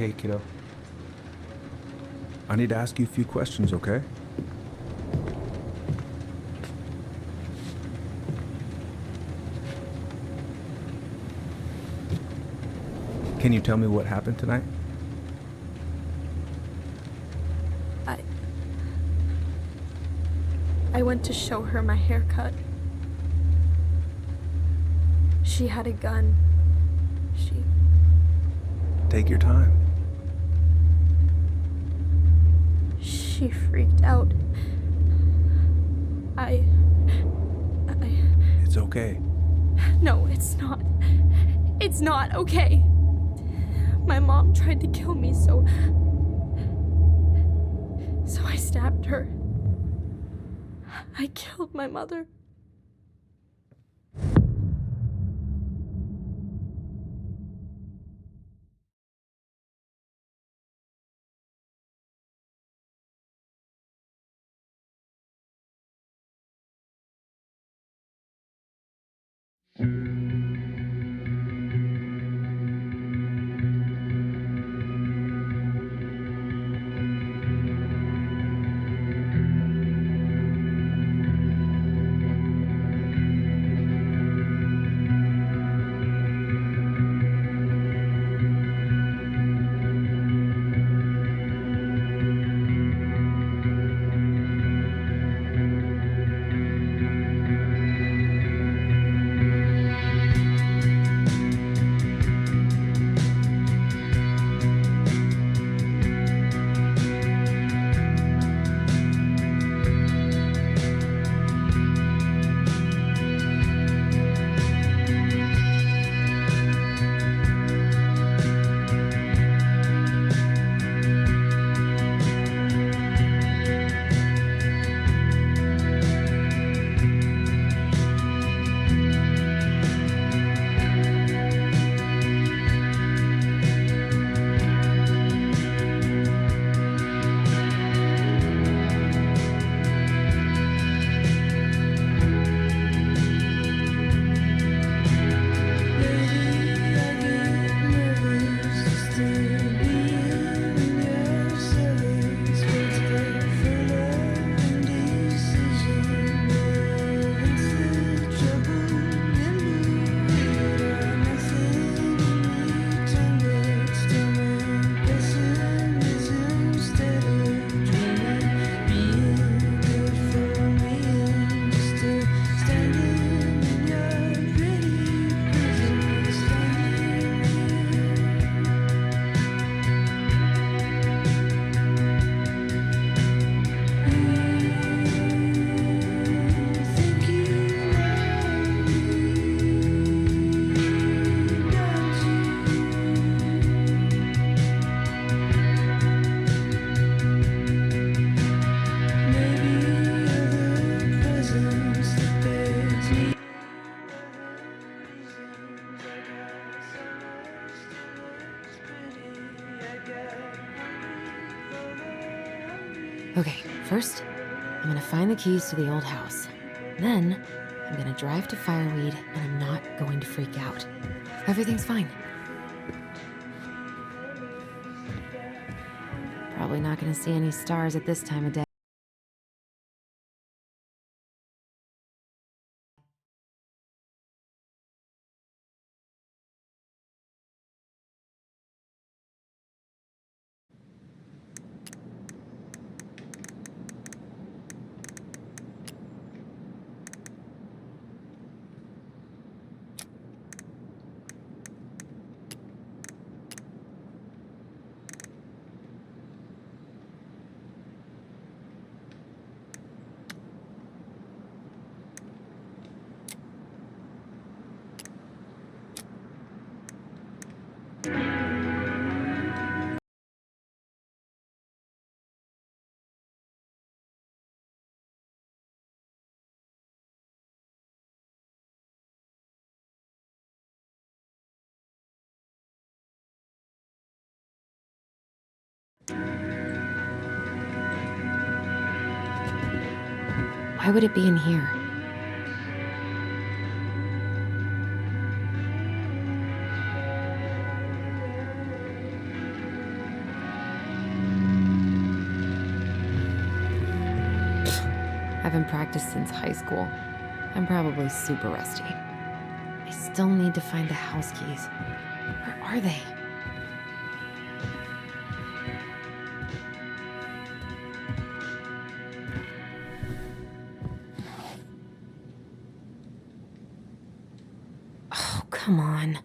Hey, kiddo. I need to ask you a few questions, okay? Can you tell me what happened tonight? I went to show her my haircut. She had a gun. Take your time. She freaked out. It's okay. No, it's not. It's not okay. My mom tried to kill me, so I stabbed her. I killed my mother. Okay, first, I'm gonna find the keys to the old house. Then, I'm gonna drive to Fireweed, and I'm not going to freak out. Everything's fine. Probably not gonna see any stars at this time of day. Why would it be in here? Haven't practiced since high school. I'm probably super rusty. I still need to find the house keys. Where are they? Oh, come on.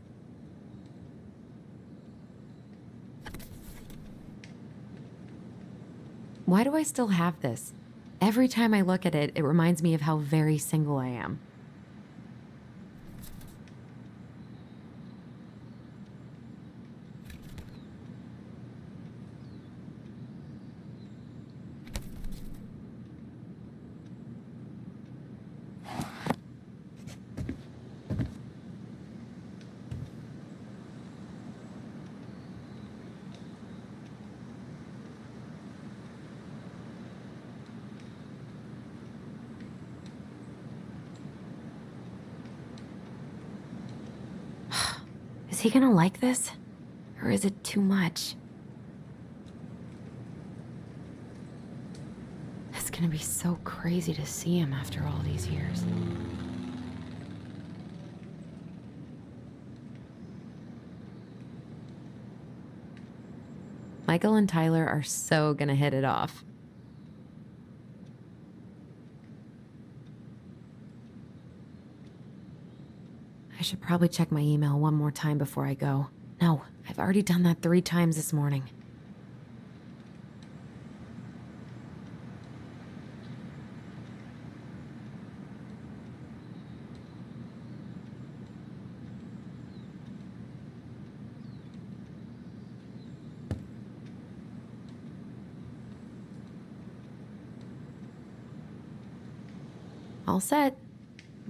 Why do I still have this? Every time I look at it, it reminds me of how very single I am. Is he gonna like this? Or is it too much? It's gonna be so crazy to see him after all these years. Michael and Tyler are so gonna hit it off. I should probably check my email one more time before I go. No, I've already done that 3 times this morning. All set,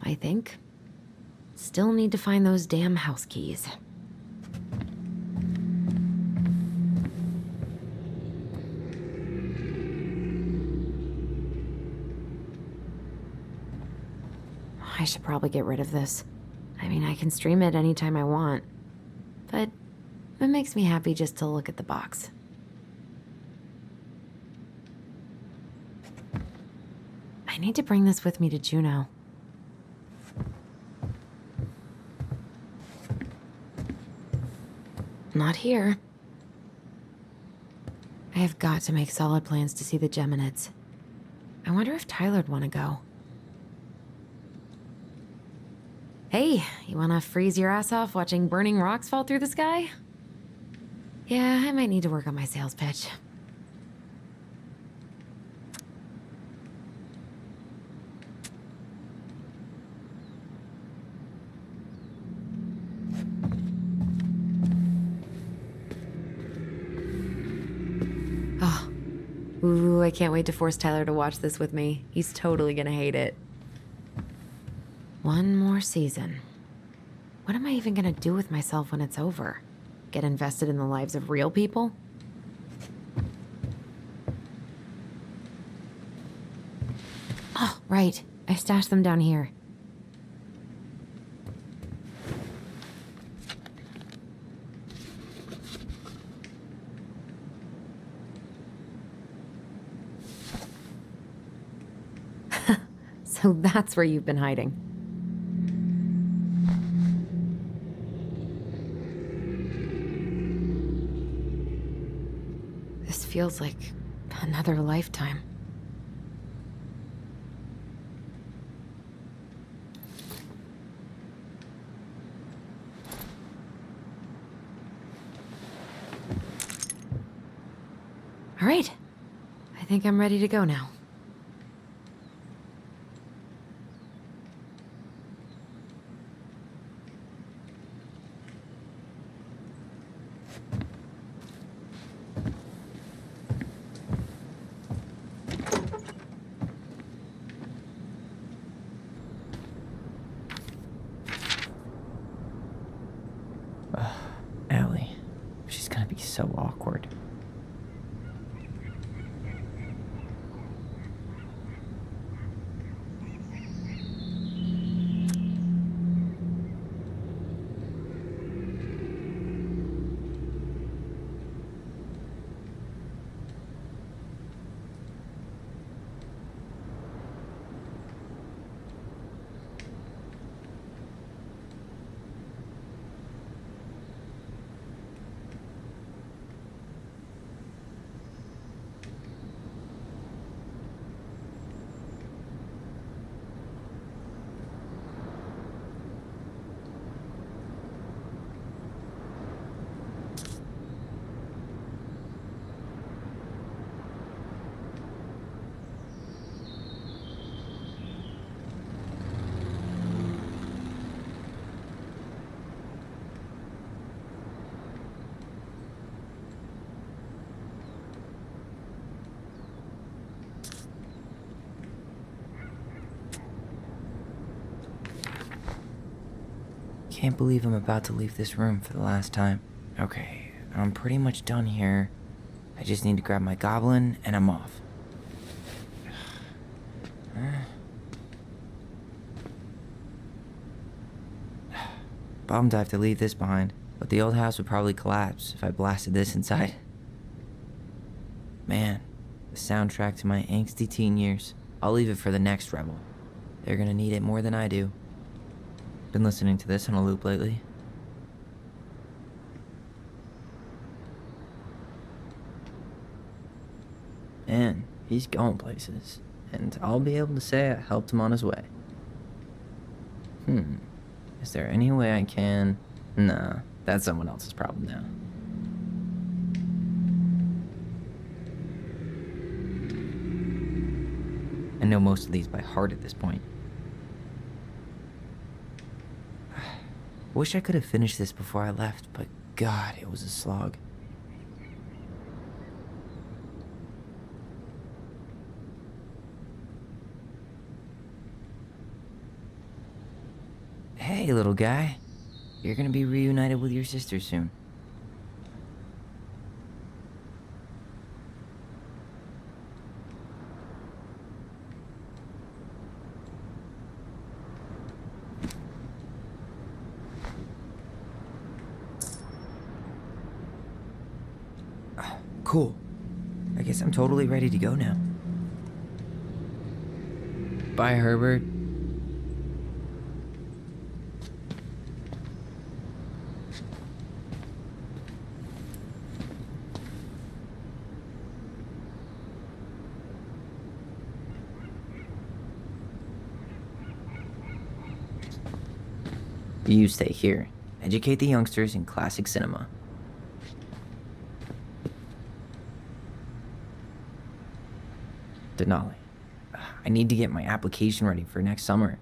I think. Still need to find those damn house keys. I should probably get rid of this. I mean, I can stream it anytime I want. But it makes me happy just to look at the box. I need to bring this with me to Juneau. Not here. I have got to make solid plans to see the Geminids. I wonder if Tyler'd want to go. Hey, you want to freeze your ass off watching burning rocks fall through the sky? Yeah, I might need to work on my sales pitch. Ooh, I can't wait to force Tyler to watch this with me. He's totally gonna hate it. One more season. What am I even gonna do with myself when it's over? Get invested in the lives of real people? Oh, right. I stashed them down here. So that's where you've been hiding. This feels like another lifetime. All right. I think I'm ready to go now. Allie. She's gonna be so awkward. Can't believe I'm about to leave this room for the last time. Okay, I'm pretty much done here. I just need to grab my goblin and I'm off. Bummed I have to leave this behind, but the old house would probably collapse if I blasted this inside. Man, the soundtrack to my angsty teen years. I'll leave it for the next rebel. They're gonna need it more than I do. Been listening to this on a loop lately. Man, he's going places, and I'll be able to say I helped him on his way. Is there any way I can... Nah, that's someone else's problem now. I know most of these by heart at this point. Wish I could have finished this before I left, but God, it was a slog. Hey, little guy. You're gonna be reunited with your sister soon. Cool. I guess I'm totally ready to go now. Bye, Herbert. You stay here. Educate the youngsters in classic cinema. Denali. I need to get my application ready for next summer.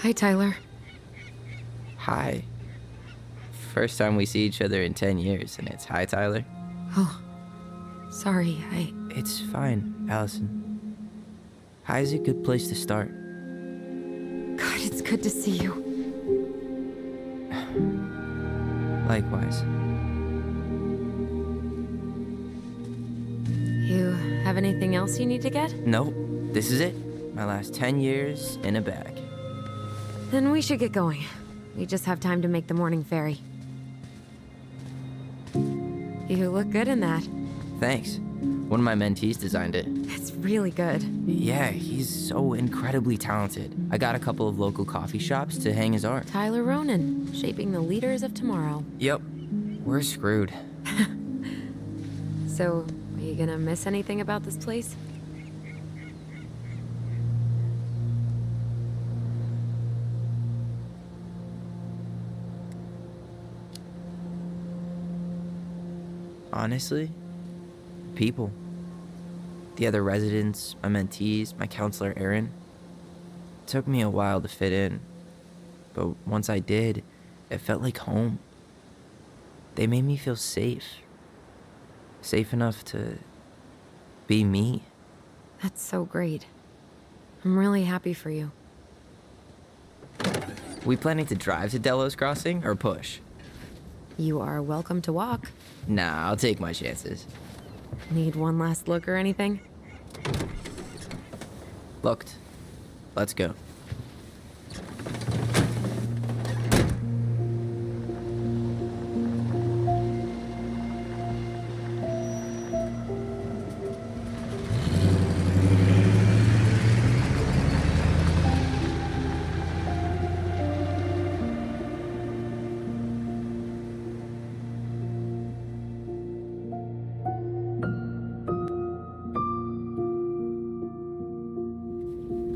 Hi, Tyler. Hi. First time we see each other in 10 years, and it's hi, Tyler. Oh, sorry, It's fine, Alyson. Hi's a good place to start. God, it's good to see you. Likewise. You have anything else you need to get? Nope, this is it. My last 10 years in a bag. Then we should get going. We just have time to make the morning ferry. You look good in that. Thanks. One of my mentees designed it. It's really good. Yeah, he's so incredibly talented. I got a couple of local coffee shops to hang his art. Tyler Ronan, shaping the leaders of tomorrow. Yep, we're screwed. So, are you gonna miss anything about this place? Honestly, people. The other residents, my mentees, my counselor Aaron. It took me a while to fit in, but once I did, it felt like home. They made me feel safe. Safe enough to be me. That's so great. I'm really happy for you. We planning to drive to Delos Crossing or push? You are welcome to walk. Nah, I'll take my chances. Need one last look or anything? Looked. Let's go.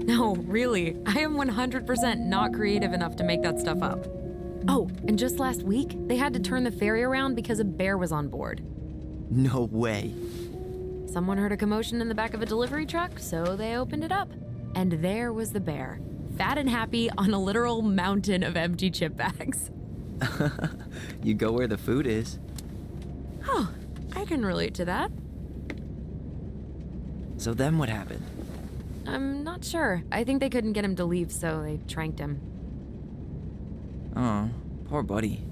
No, really. I am 100% not creative enough to make that stuff up. Oh, and just last week, they had to turn the ferry around because a bear was on board. No way. Someone heard a commotion in the back of a delivery truck, so they opened it up. And there was the bear, fat and happy on a literal mountain of empty chip bags. You go where the food is. Oh, I can relate to that. So then what happened? I'm not sure. I think they couldn't get him to leave, so they tranked him. Oh, poor buddy.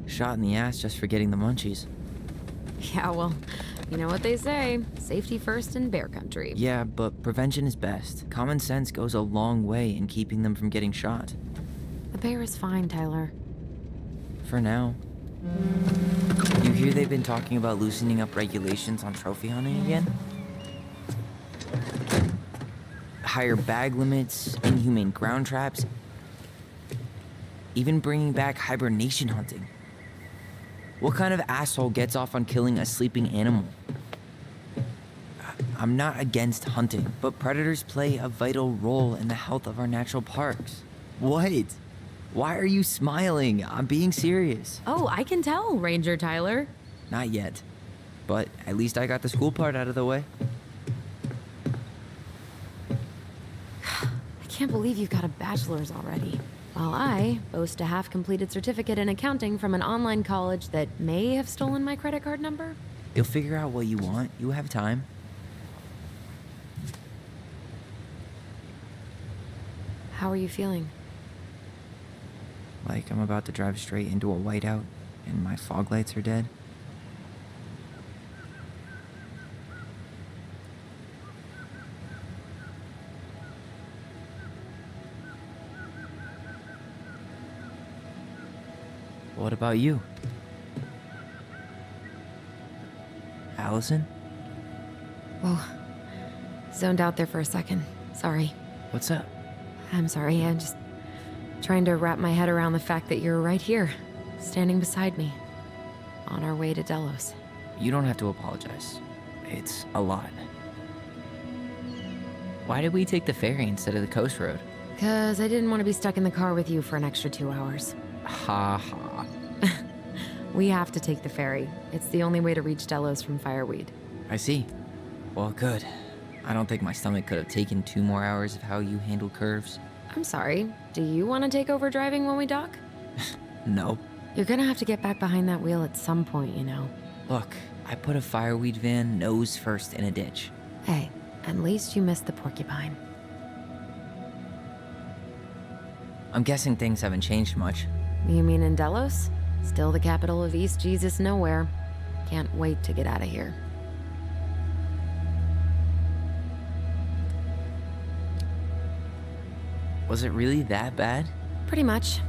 Shot in the ass just for getting the munchies. Yeah, well, you know what they say. Safety first in bear country. Yeah, but prevention is best. Common sense goes a long way in keeping them from getting shot. The bear is fine, Tyler. For now. You hear they've been talking about loosening up regulations on trophy hunting again? Higher bag limits, inhumane ground traps, even bringing back hibernation hunting. What kind of asshole gets off on killing a sleeping animal? I'm not against hunting, but predators play a vital role in the health of our natural parks. What? Why are you smiling? I'm being serious. Oh, I can tell, Ranger Tyler. Not yet, but at least I got the school part out of the way. I can't believe you've got a bachelor's already. While I boast a half-completed certificate in accounting from an online college that may have stolen my credit card number. You'll figure out what you want. You have time. How are you feeling? Like I'm about to drive straight into a whiteout and my fog lights are dead. What about you? Alyson? Whoa. Zoned out there for a second. Sorry. What's up? I'm sorry. I'm just trying to wrap my head around the fact that you're right here, standing beside me, on our way to Delos. You don't have to apologize. It's a lot. Why did we take the ferry instead of the coast road? Because I didn't want to be stuck in the car with you for an extra 2 hours. Ha ha. We have to take the ferry. It's the only way to reach Delos from Fireweed. I see. Well, good. I don't think my stomach could have taken 2 more hours of how you handle curves. I'm sorry. Do you want to take over driving when we dock? No. You're gonna have to get back behind that wheel at some point, you know. Look, I put a fireweed van nose first in a ditch. Hey, at least you missed the porcupine. I'm guessing things haven't changed much. You mean in Delos? Still the capital of East Jesus Nowhere. Can't wait to get out of here. Was it really that bad? Pretty much.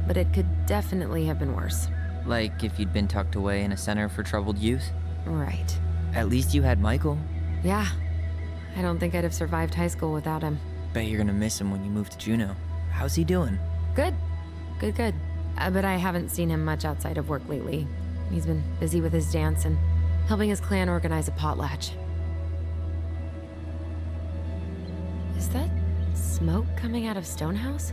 But it could definitely have been worse. Like if you'd been tucked away in a center for troubled youth? Right. At least you had Michael. Yeah. I don't think I'd have survived high school without him. Bet you're gonna miss him when you move to Juneau. How's he doing? Good. Good. But I haven't seen him much outside of work lately. He's been busy with his dance and helping his clan organize a potlatch. Is that smoke coming out of Stonehouse?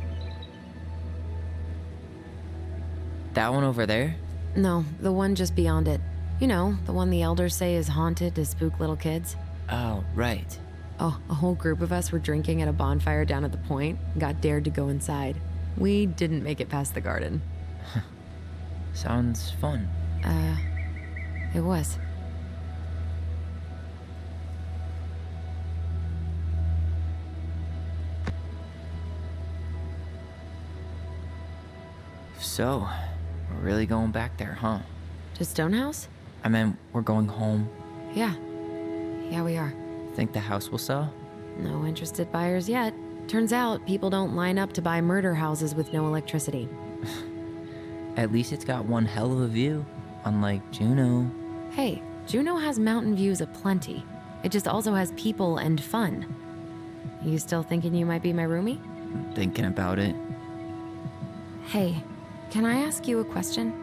That one over there? No, the one just beyond it. You know, the one the elders say is haunted to spook little kids. Oh, right. Oh, a whole group of us were drinking at a bonfire down at the point, got dared to go inside. We didn't make it past the garden. Sounds fun. It was. So, we're really going back there, huh? To Stonehouse? I mean, we're going home. Yeah. Yeah, we are. Think the house will sell? No interested buyers yet. Turns out people don't line up to buy murder houses with no electricity. At least it's got one hell of a view, unlike Juneau. Hey, Juneau has mountain views aplenty. It just also has people and fun. You still thinking you might be my roomie? Thinking about it. Hey, can I ask you a question?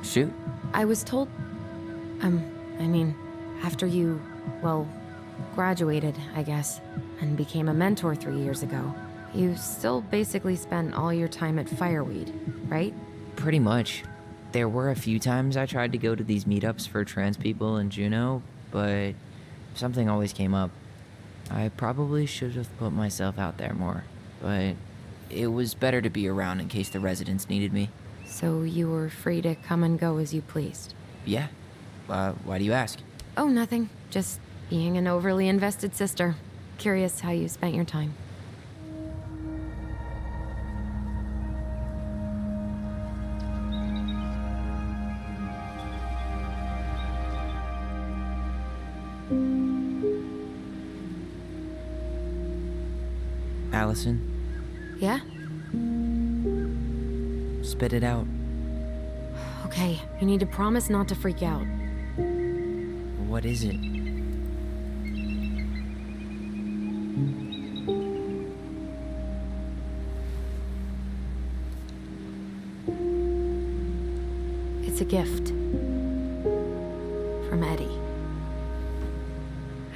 Shoot. I was told... I mean, after you, well, graduated, I guess, and became a mentor 3 years ago, you still basically spent all your time at Fireweed, right? Pretty much. There were a few times I tried to go to these meetups for trans people in Juneau, but something always came up. I probably should have put myself out there more, but it was better to be around in case the residents needed me. So you were free to come and go as you pleased? Yeah. Why do you ask? Oh, nothing. Just being an overly invested sister. Curious how you spent your time. Alyson, Yeah? spit it out. Okay, you need to promise not to freak out. What is it? It's a gift. From Eddie.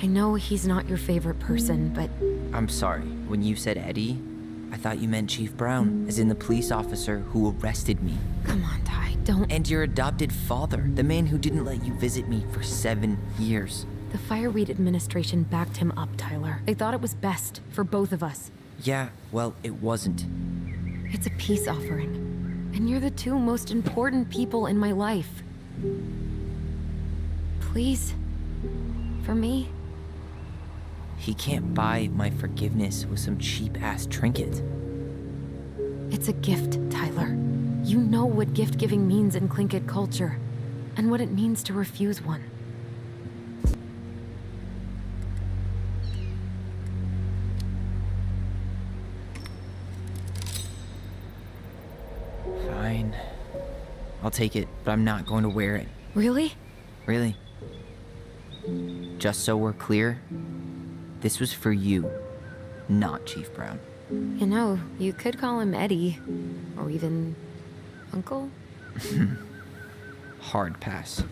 I know he's not your favorite person, but I'm sorry. When you said Eddie, I thought you meant Chief Brown, as in the police officer who arrested me. come on, Ty, don't... And your adopted father, the man who didn't let you visit me for 7 years. The Fireweed administration backed him up, Tyler. They thought it was best for both of us. Yeah, well, it wasn't. It's a peace offering. And you're the two most important people in my life. Please? For me? He can't buy my forgiveness with some cheap-ass trinket. It's a gift, Tyler. You know what gift-giving means in Tlingit culture, and what it means to refuse one. Fine. I'll take it, but I'm not going to wear it. Really? Really. Just so we're clear, this was for you, not Chief Brown. You know, you could call him Eddie, or even Uncle? Hard pass.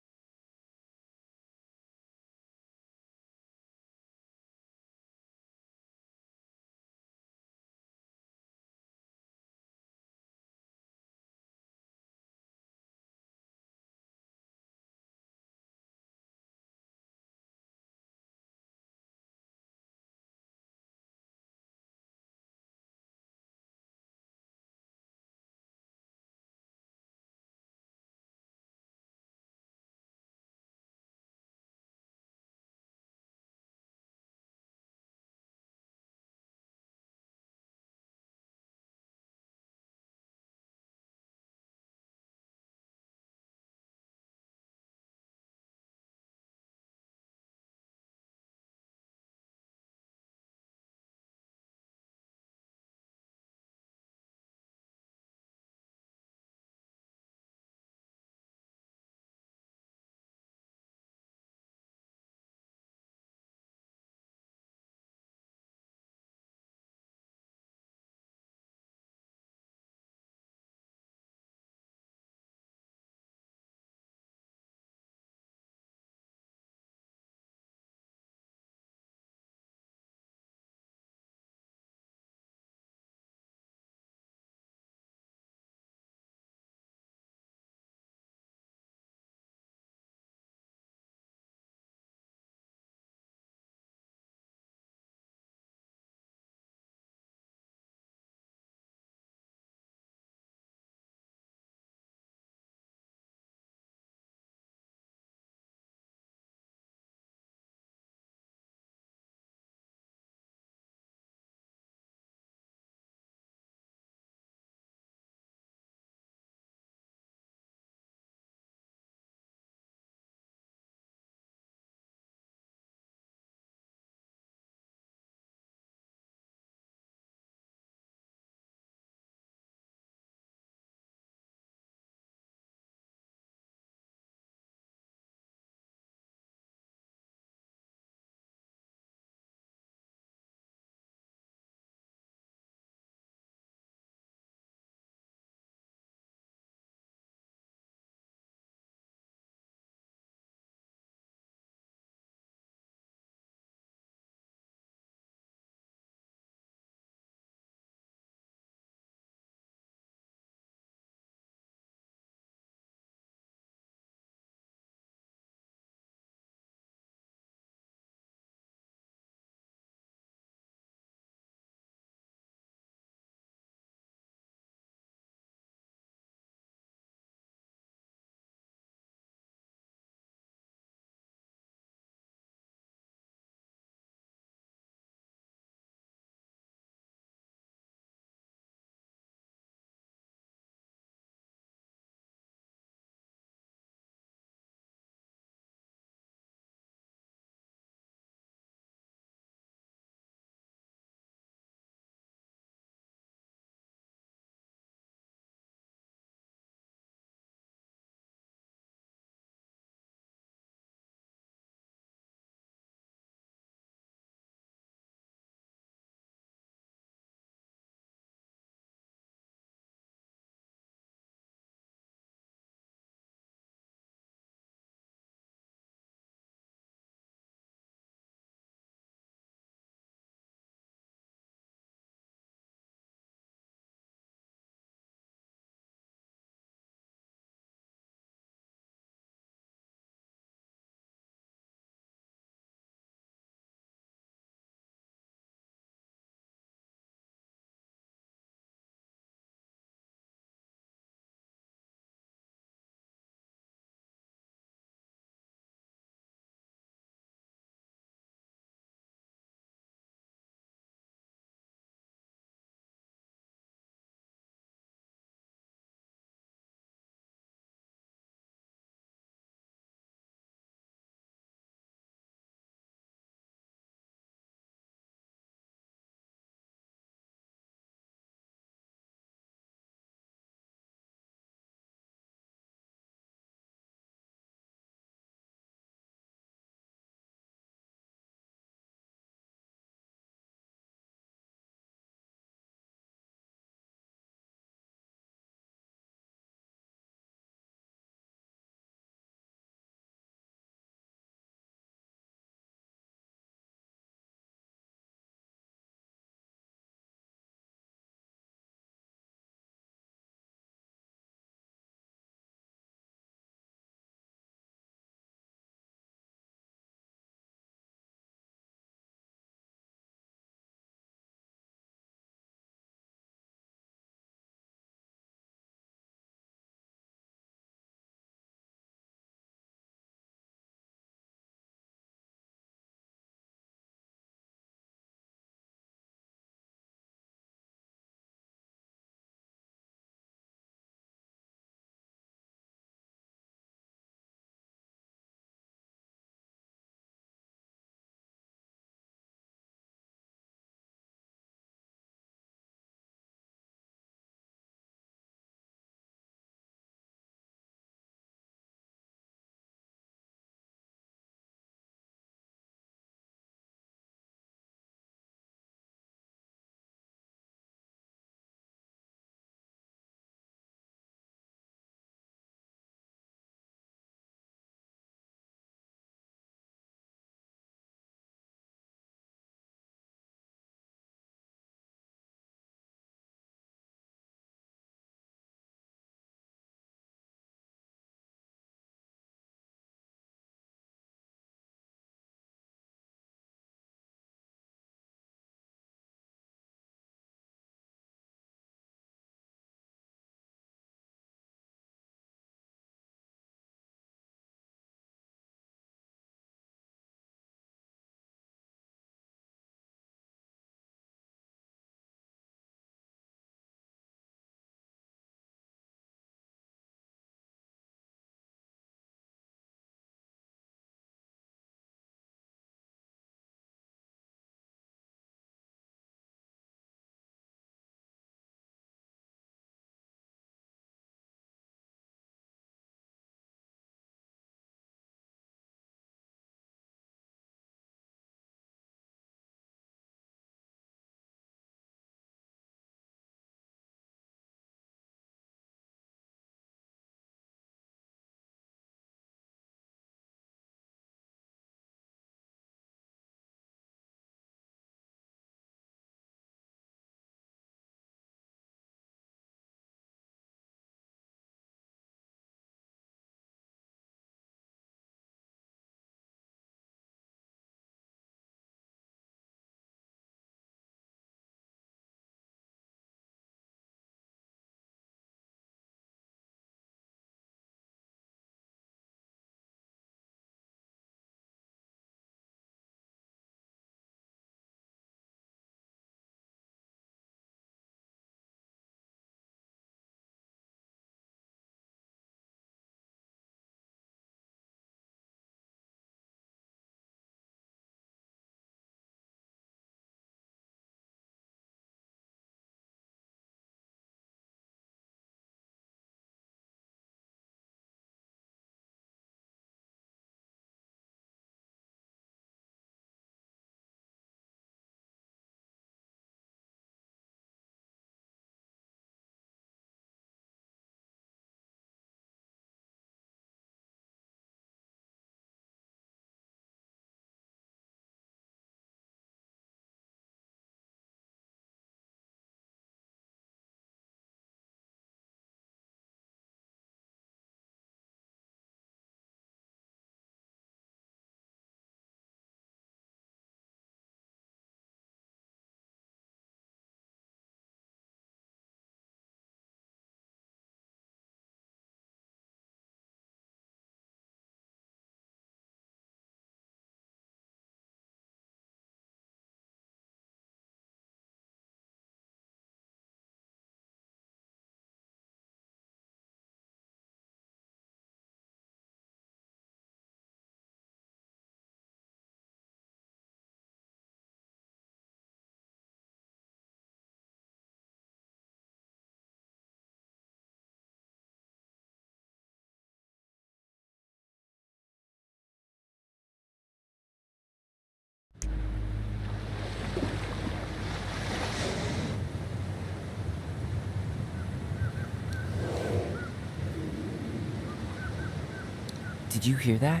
Did you hear that?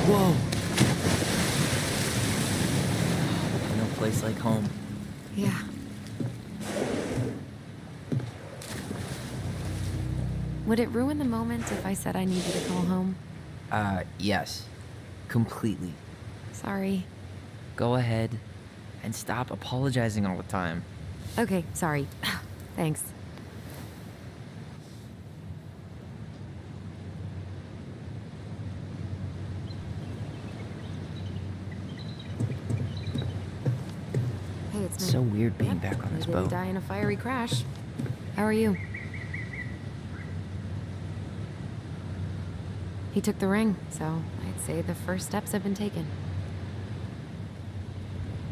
Whoa! No place like home. Yeah. Would it ruin the moment if I said I needed to call home? Yes. Completely. Sorry. Go ahead and stop apologizing all the time. Okay, sorry. Thanks. Hey, it's It's so weird being Yep, back on I this didn't boat. die in a fiery crash. How are you? He took the ring, so I'd say the first steps have been taken.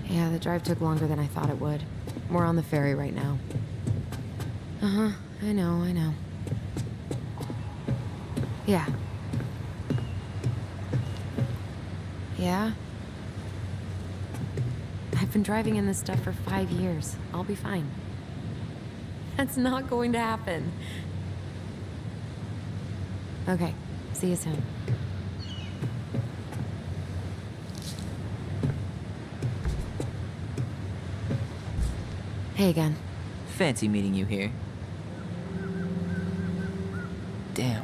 Yeah, the drive took longer than I thought it would. We're on the ferry right now. Uh-huh, I know. Yeah. Yeah? I've been driving in this stuff for 5 years. I'll be fine. That's not going to happen. Okay, see you soon. Hey again. Fancy meeting you here. Damn.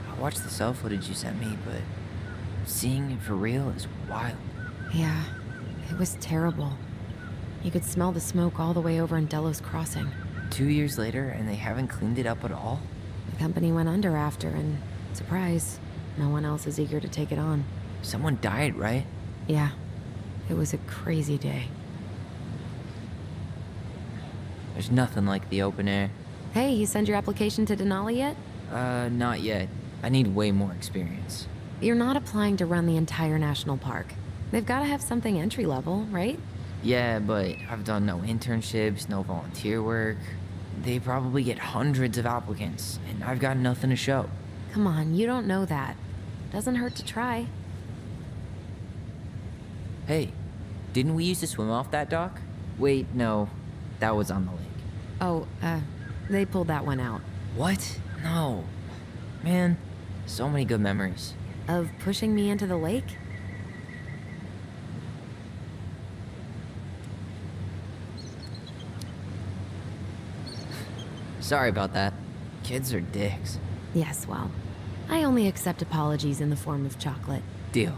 I watched the cell footage you sent me, but seeing it for real is wild. Yeah, it was terrible. You could smell the smoke all the way over in Delos Crossing. 2 years later, and they haven't cleaned it up at all? The company went under after, and surprise, no one else is eager to take it on. Someone died, right? Yeah, it was a crazy day. There's nothing like the open air. Hey, you send your application to Denali yet? Not yet. I need way more experience. You're not applying to run the entire national park. They've got to have something entry level, right? Yeah, but I've done no internships, no volunteer work. They probably get hundreds of applicants, and I've got nothing to show. Come on, you don't know that. Doesn't hurt to try. Hey, didn't we used to swim off that dock? Wait, no. That was on the lake. Oh, they pulled that one out. What? No. Man, so many good memories. Of pushing me into the lake? Sorry about that. Kids are dicks. Yes, well, I only accept apologies in the form of chocolate. Deal.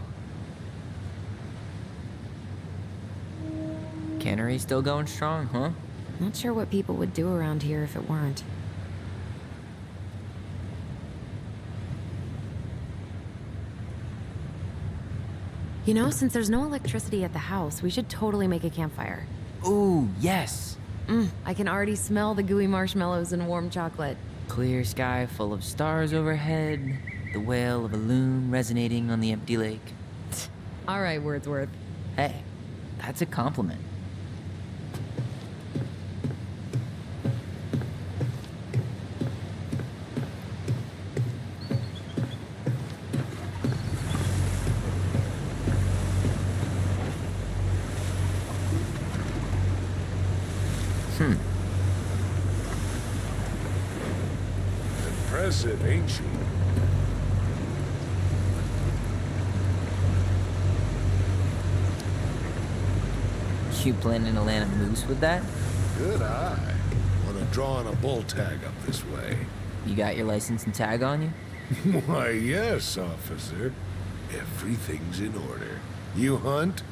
Cannery still going strong, huh? Not sure what people would do around here if it weren't. You know, since there's no electricity at the house, we should totally make a campfire. Ooh, yes. I can already smell the gooey marshmallows and warm chocolate. Clear sky full of stars overhead. The wail of a loon resonating on the empty lake. All right, Wordsworth. Hey, that's a compliment. Impressive, ain't she? You planning to land a moose with that? Good eye. Wanna draw on a bull tag up this way? You got your license and tag on you? Why, yes, officer. Everything's in order. You hunt?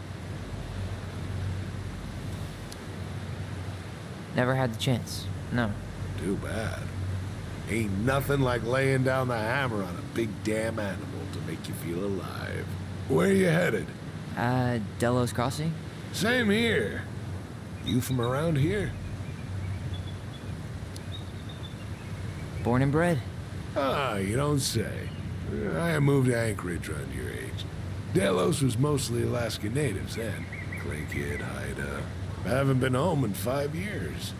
Never had the chance. No. Too bad. Ain't nothing like laying down the hammer on a big damn animal to make you feel alive. Where you headed? Delos Crossing? Same here. You from around here? Born and bred. Ah, you don't say. I moved to Anchorage around your age. Delos was mostly Alaskan natives then. Clay Kid, Haida. I haven't been home in 5 years.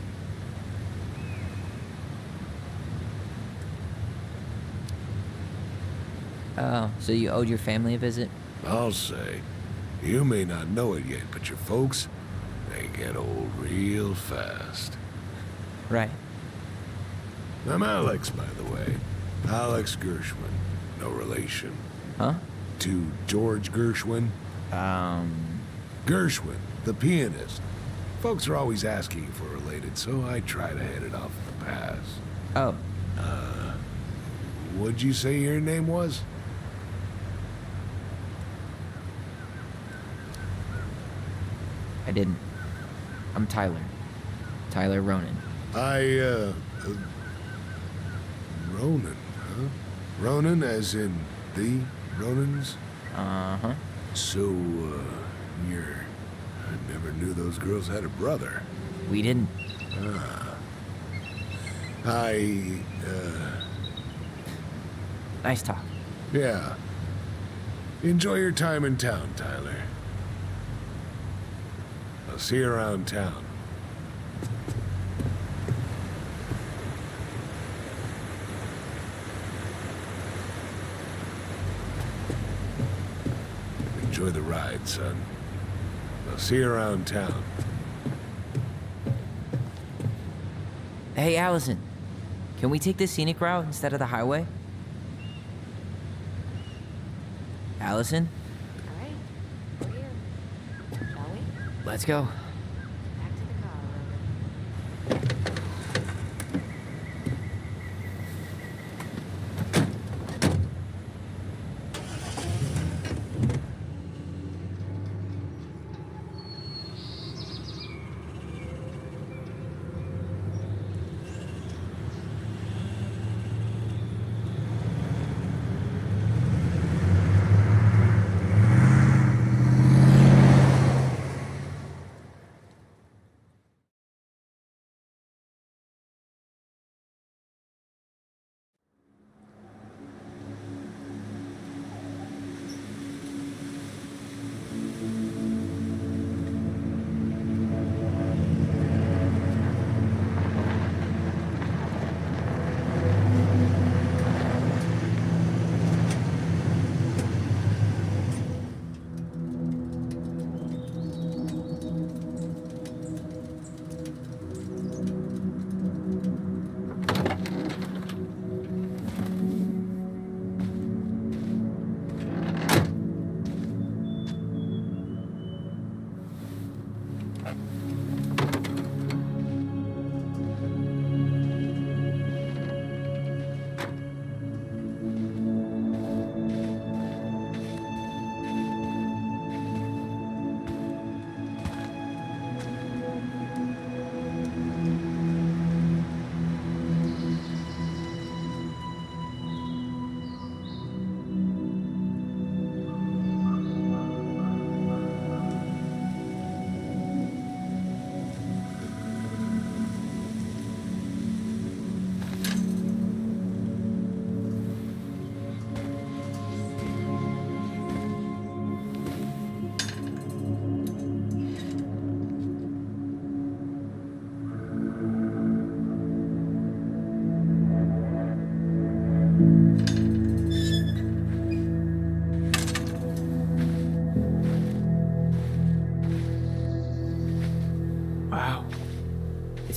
Oh, so you owed your family a visit? I'll say. You may not know it yet, but your folks, they get old real fast. Right. I'm Alex, by the way. Alex Gershwin. No relation. Huh? To George Gershwin. Gershwin, the pianist. Folks are always asking if we're related, so I try to head it off at the pass. Oh. What'd you say your name was? I didn't. I'm Tyler. Tyler Ronan. Ronan, huh? Ronan as in the Ronans? Uh-huh. So, I never knew those girls had a brother. We didn't. Nice talk. Yeah. Enjoy your time in town, Tyler. I'll see you around town. Enjoy the ride, son. I'll see you around town. Hey, Alyson. Can we take the scenic route instead of the highway? Alyson? All right, we're here. Shall we? Let's go. Back to the car, Ronan.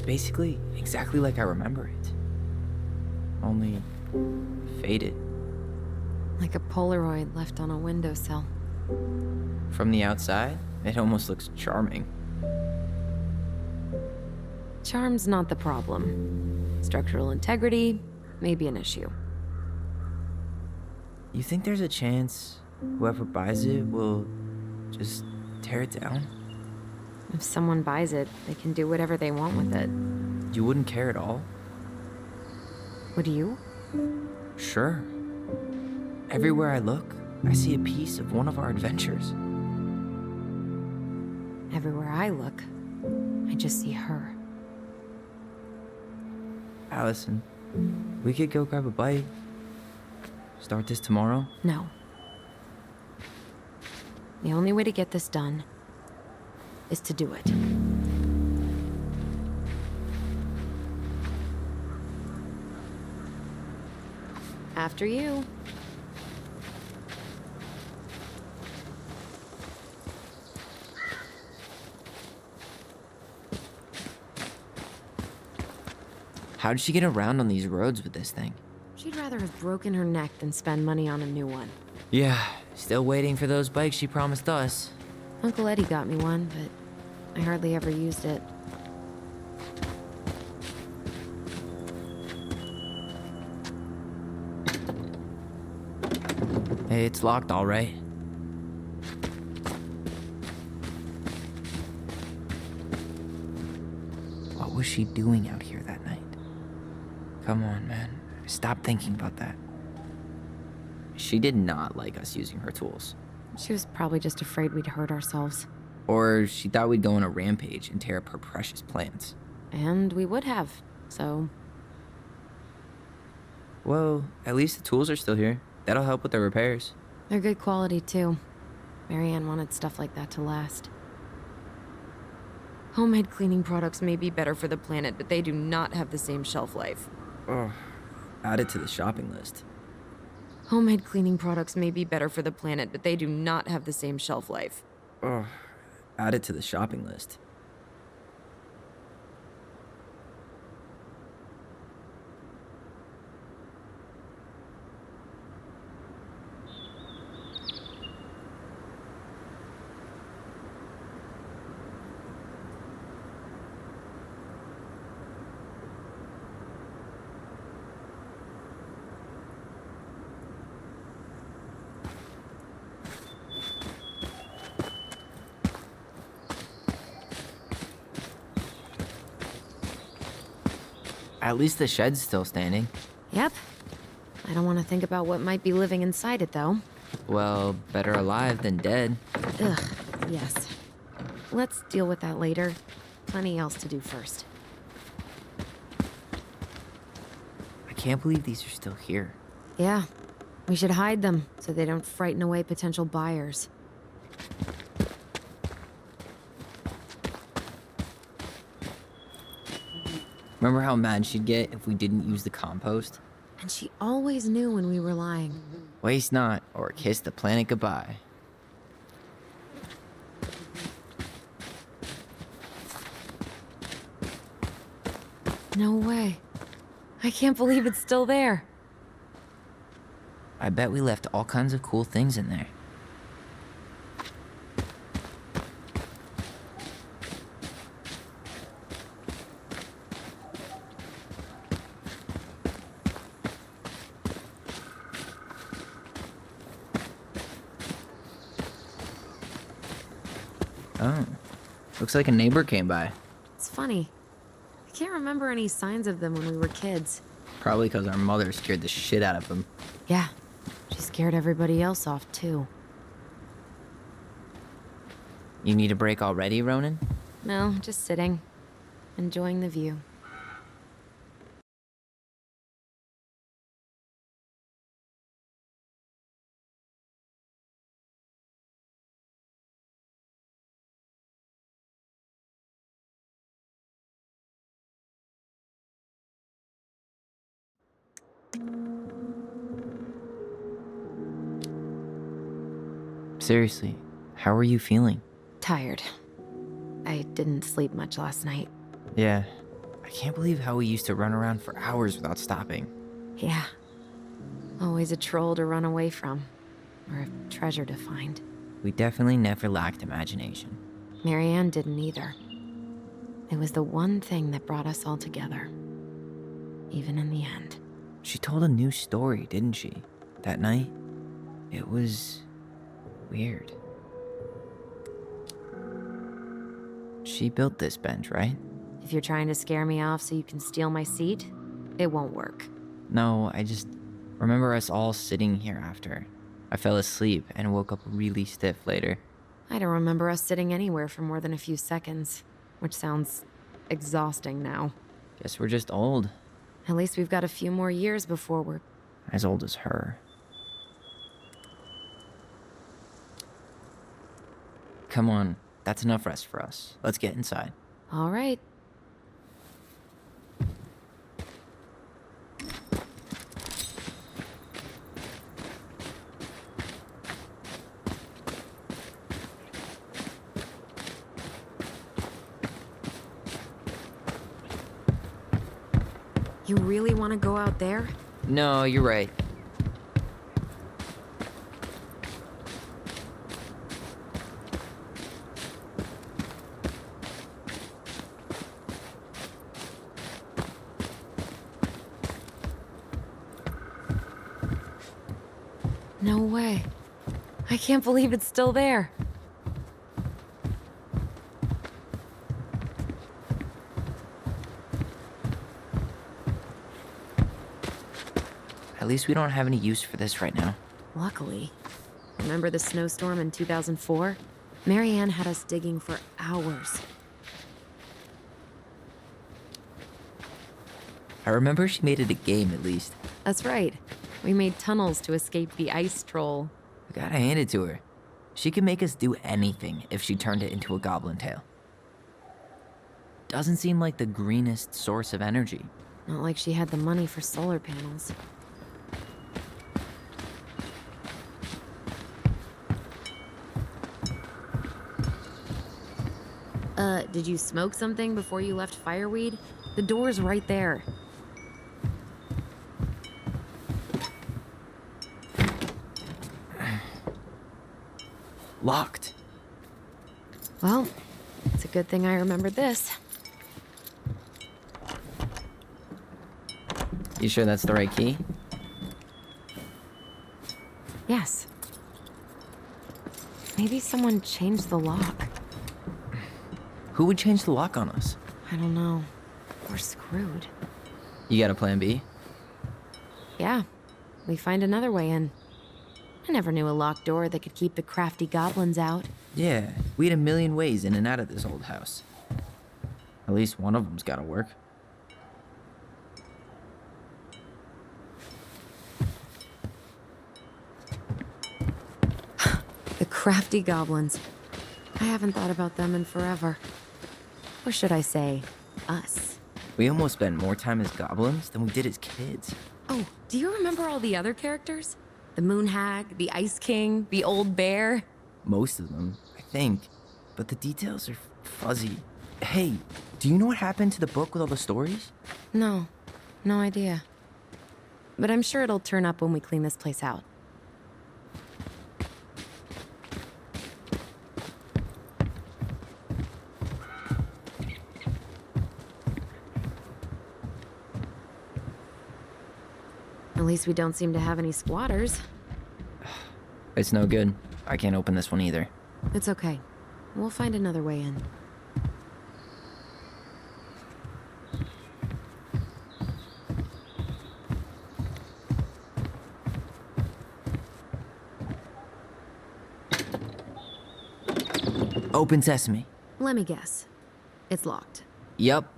Basically exactly like I remember it. Only faded. Like a Polaroid left on a windowsill. From the outside, it almost looks charming. Charm's not the problem. Structural integrity may be an issue. You think there's a chance whoever buys it will just tear it down? If someone buys it, they can do whatever they want with it. You wouldn't care at all? Would you? Sure. Everywhere I look, I see a piece of one of our adventures. Everywhere I look, I just see her. Alyson, we could go grab a bite. Start this tomorrow? No. The only way to get this done is to do it. After you. How did she get around on these roads with this thing? She'd rather have broken her neck than spend money on a new one. Yeah, still waiting for those bikes she promised us. Uncle Eddie got me one, but I hardly ever used it. Hey, it's locked all right. What was she doing out here that night? Come on, man. Stop thinking about that. She did not like us using her tools. She was probably just afraid we'd hurt ourselves. Or she thought we'd go on a rampage and tear up her precious plants. And we would have, so... Well, at least the tools are still here. That'll help with the repairs. They're good quality, too. Marianne wanted stuff like that to last. Homemade cleaning products may be better for the planet, but they do not have the same shelf life. Oh, add it to the shopping list. Homemade cleaning products may be better for the planet, but they do not have the same shelf life. Oh, add it to the shopping list. At least the shed's still standing. Yep. I don't want to think about what might be living inside it, though. Well, better alive than dead. Ugh, yes. Let's deal with that later. Plenty else to do first. I can't believe these are still here. Yeah. We should hide them so they don't frighten away potential buyers. Remember how mad she'd get if we didn't use the compost? And she always knew when we were lying. Waste not, or kiss the planet goodbye. No way. I can't believe it's still there. I bet we left all kinds of cool things in there. Oh, looks like a neighbor came by. It's funny. I can't remember any signs of them when we were kids. Probably because our mother scared the shit out of them. Yeah. She scared everybody else off, too. You need a break already, Ronan? No, just sitting. Enjoying the view. Seriously, how are you feeling? Tired. I didn't sleep much last night. Yeah, I can't believe how we used to run around for hours without stopping. Yeah. Always a troll to run away from. Or a treasure to find. We definitely never lacked imagination. Marianne didn't either. It was the one thing that brought us all together. Even in the end. She told a new story, didn't she? That night? It was... weird. She built this bench, right? If you're trying to scare me off so you can steal my seat, it won't work. No, I just remember us all sitting here after. I fell asleep and woke up really stiff later. I don't remember us sitting anywhere for more than a few seconds, which sounds exhausting now. Guess we're just old. At least we've got a few more years before we're... As old as her. Come on, that's enough rest for us. Let's get inside. All right. You really want to go out there? No, you're right. No way. I can't believe it's still there. At least we don't have any use for this right now. Luckily. Remember the snowstorm in 2004? Marianne had us digging for hours. I remember she made it a game at least. That's right. We made tunnels to escape the ice troll. I gotta hand it to her. She could make us do anything if she turned it into a goblin tail. Doesn't seem like the greenest source of energy. Not like she had the money for solar panels. Did you smoke something before you left Fireweed? The door's right there. Locked. Well, it's a good thing I remembered this. You sure that's the right key? Yes. Maybe someone changed the lock. Who would change the lock on us? I don't know. We're screwed. You got a plan B? Yeah, we find another way in. I never knew a locked door that could keep the crafty goblins out. Yeah, we had a million ways in and out of this old house. At least one of them's gotta work. The crafty goblins. I haven't thought about them in forever. Or should I say, us. We almost spent more time as goblins than we did as kids. Oh, do you remember all the other characters? The Moon Hag, the Ice King, the Old Bear? Most of them, I think. But the details are fuzzy. Hey, do you know what happened to the book with all the stories? No idea. But I'm sure it'll turn up when we clean this place out. At least we don't seem to have any squatters. It's no good. I can't open this one either. It's okay. We'll find another way in. Open sesame. Let me guess. It's locked. Yup.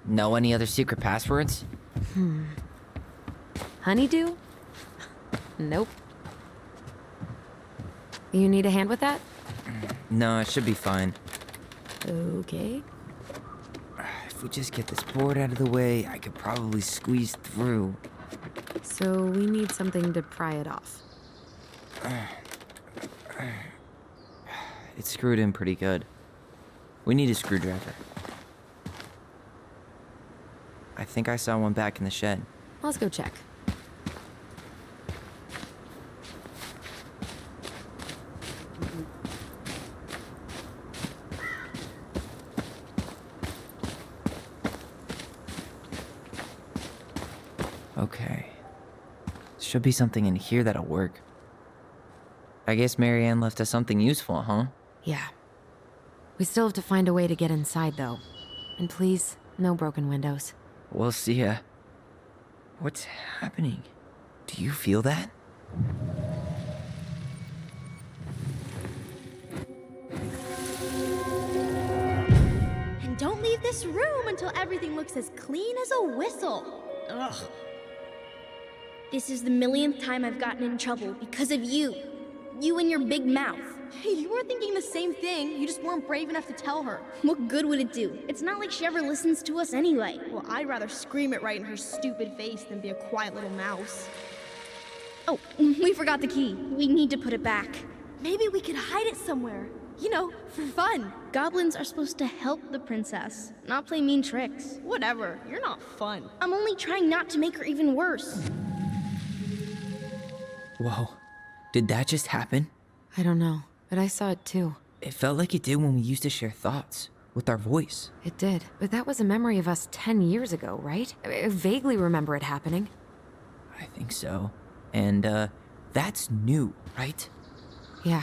Know any other secret passwords? Honeydew? Nope. You need a hand with that? No, it should be fine. Okay. If we just get this board out of the way, I could probably squeeze through. So we need something to pry it off. It's screwed in pretty good. We need a screwdriver. I think I saw one back in the shed. Let's go check. Okay. Should be something in here that'll work. I guess Marianne left us something useful, huh? Yeah. We still have to find a way to get inside, though. And please, no broken windows. We'll see ya. What's happening? Do you feel that? And don't leave this room until everything looks as clean as a whistle. Ugh. This is the millionth time I've gotten in trouble because of you. You and your big mouth. Hey, you were thinking the same thing. You just weren't brave enough to tell her. What good would it do? It's not like she ever listens to us anyway. Well, I'd rather scream it right in her stupid face than be a quiet little mouse. Oh, we forgot the key. We need to put it back. Maybe we could hide it somewhere. You know, for fun. Goblins are supposed to help the princess, not play mean tricks. Whatever, you're not fun. I'm only trying not to make her even worse. Whoa, did that just happen? I don't know, but I saw it too. It felt like it did when we used to share thoughts with our voice. It did, but that was a memory of us 10 years ago, right? I vaguely remember it happening. I think so. And, that's new, right? Yeah.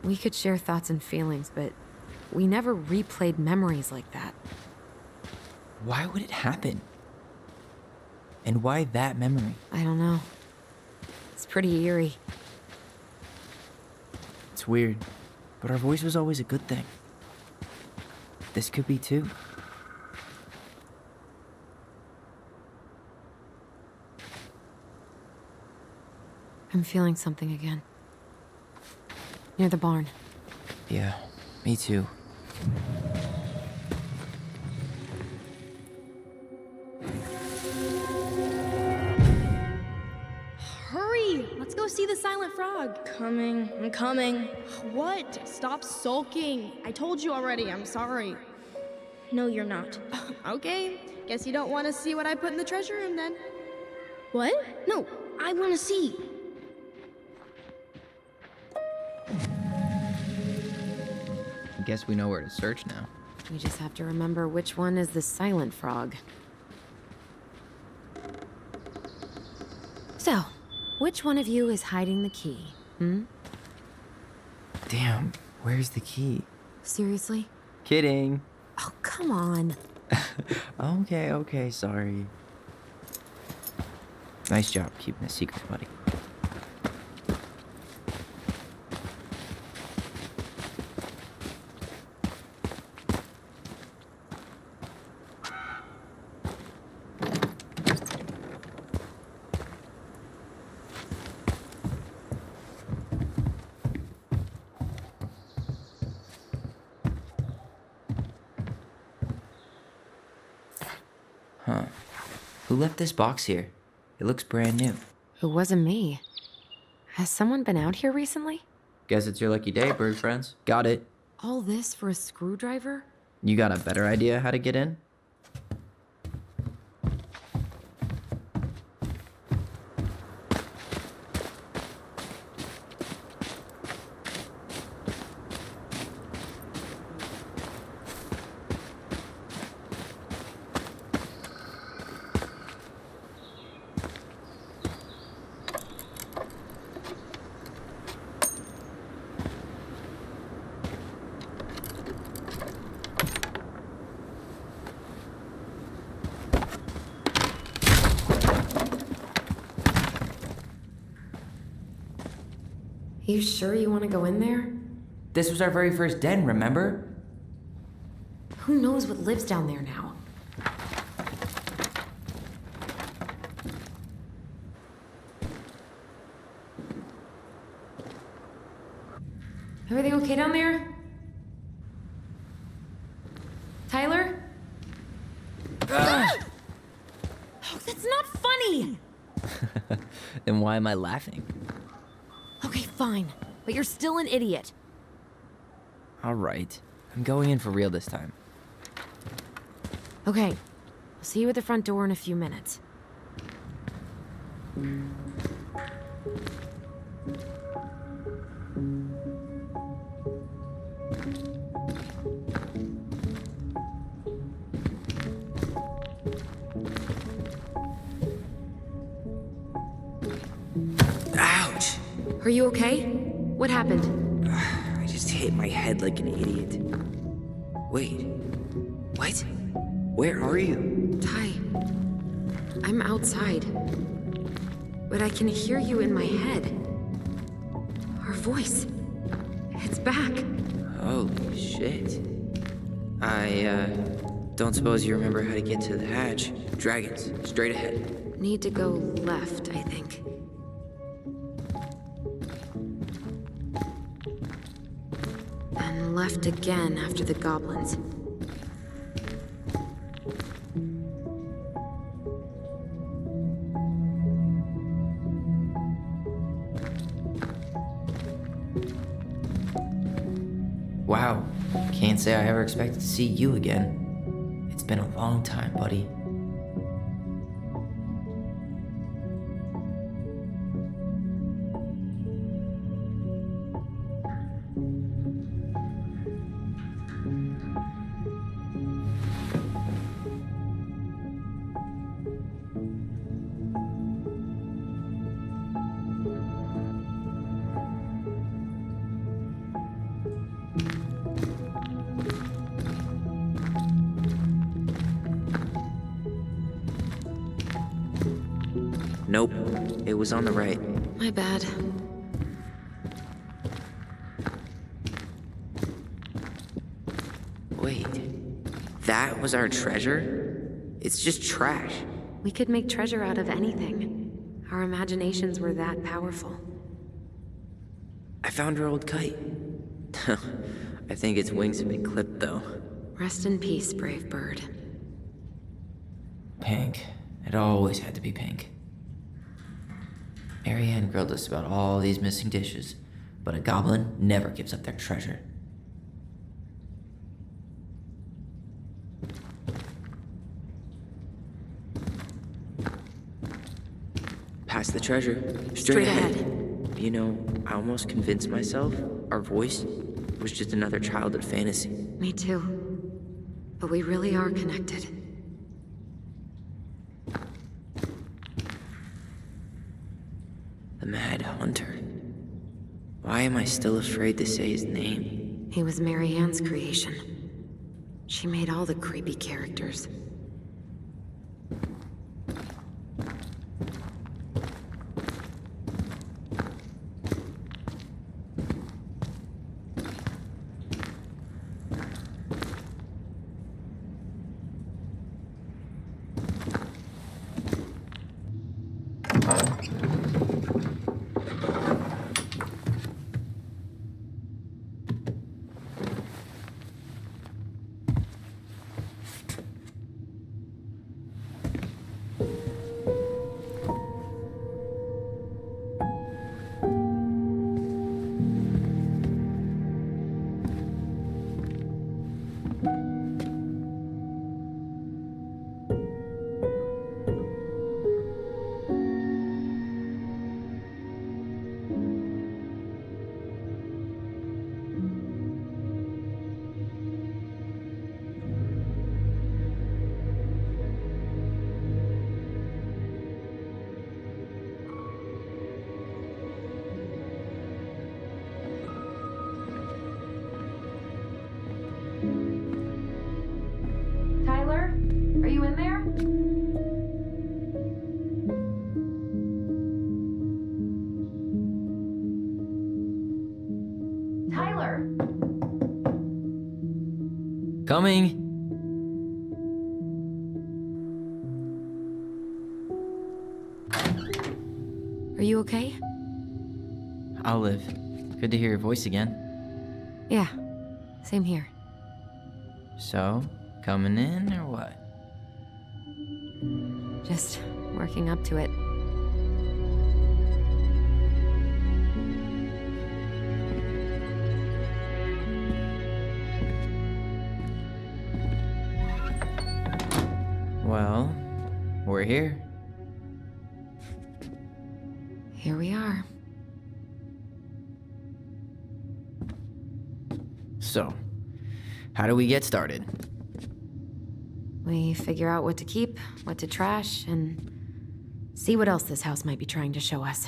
We could share thoughts and feelings, but we never replayed memories like that. Why would it happen? And why that memory? I don't know. It's pretty eerie. It's weird, but our voice was always a good thing. This could be too. I'm feeling something again. Near the barn. Yeah, me too. Hurry! Let's go see the silent frog. I'm coming. What? Stop sulking. I told you already, I'm sorry. No, you're not. Okay, guess you don't want to see what I put in the treasure room then. What? No, I want to see. I guess we know where to search now. We just have to remember which one is the silent frog. So, which one of you is hiding the key? Damn, where's the key? Seriously? Kidding. Oh, come on. Okay, sorry. Nice job keeping a secret, buddy. Huh. Who left this box here? It looks brand new. It wasn't me. Has someone been out here recently? Guess it's your lucky day, bird friends. Got it. All this for a screwdriver? You got a better idea how to get in? You sure you want to go in there? This was our very first den, remember? Who knows what lives down there now? Everything okay down there? Tyler? Oh, that's not funny! Then why am I laughing? Okay, fine. But you're still an idiot. All right. I'm going in for real this time. Okay. I'll see you at the front door in a few minutes. Ouch! Are you okay? What happened? I just hit my head like an idiot. Wait. What? Where are you? Ty, I'm outside. But I can hear you in my head. Our voice. It's back. Holy shit. I, don't suppose you remember how to get to the hatch. Dragons, straight ahead. Need to go left, I think. And left again after the goblins. Wow, can't say I ever expected to see you again. It's been a long time, buddy. Nope, it was on the right. My bad. Wait, that was our treasure? It's just trash. We could make treasure out of anything. Our imaginations were that powerful. I found our old kite. I think its wings have been clipped, though. Rest in peace, brave bird. Pink. It always had to be pink. Marianne grilled us about all these missing dishes, but a goblin never gives up their treasure. Past the treasure. Straight ahead. You know, I almost convinced myself our voice was just another childhood fantasy. Me too. But we really are connected. The Mad Hunter. Why am I still afraid to say his name? He was Marianne's creation. She made all the creepy characters. Tyler, are you in there? Tyler! Coming! Are you okay? I'll live. Good to hear your voice again. Yeah, same here. So, coming in or what? Just working up to it. Well, we're here. Here we are. So, how do we get started? We figure out what to keep, what to trash, and see what else this house might be trying to show us.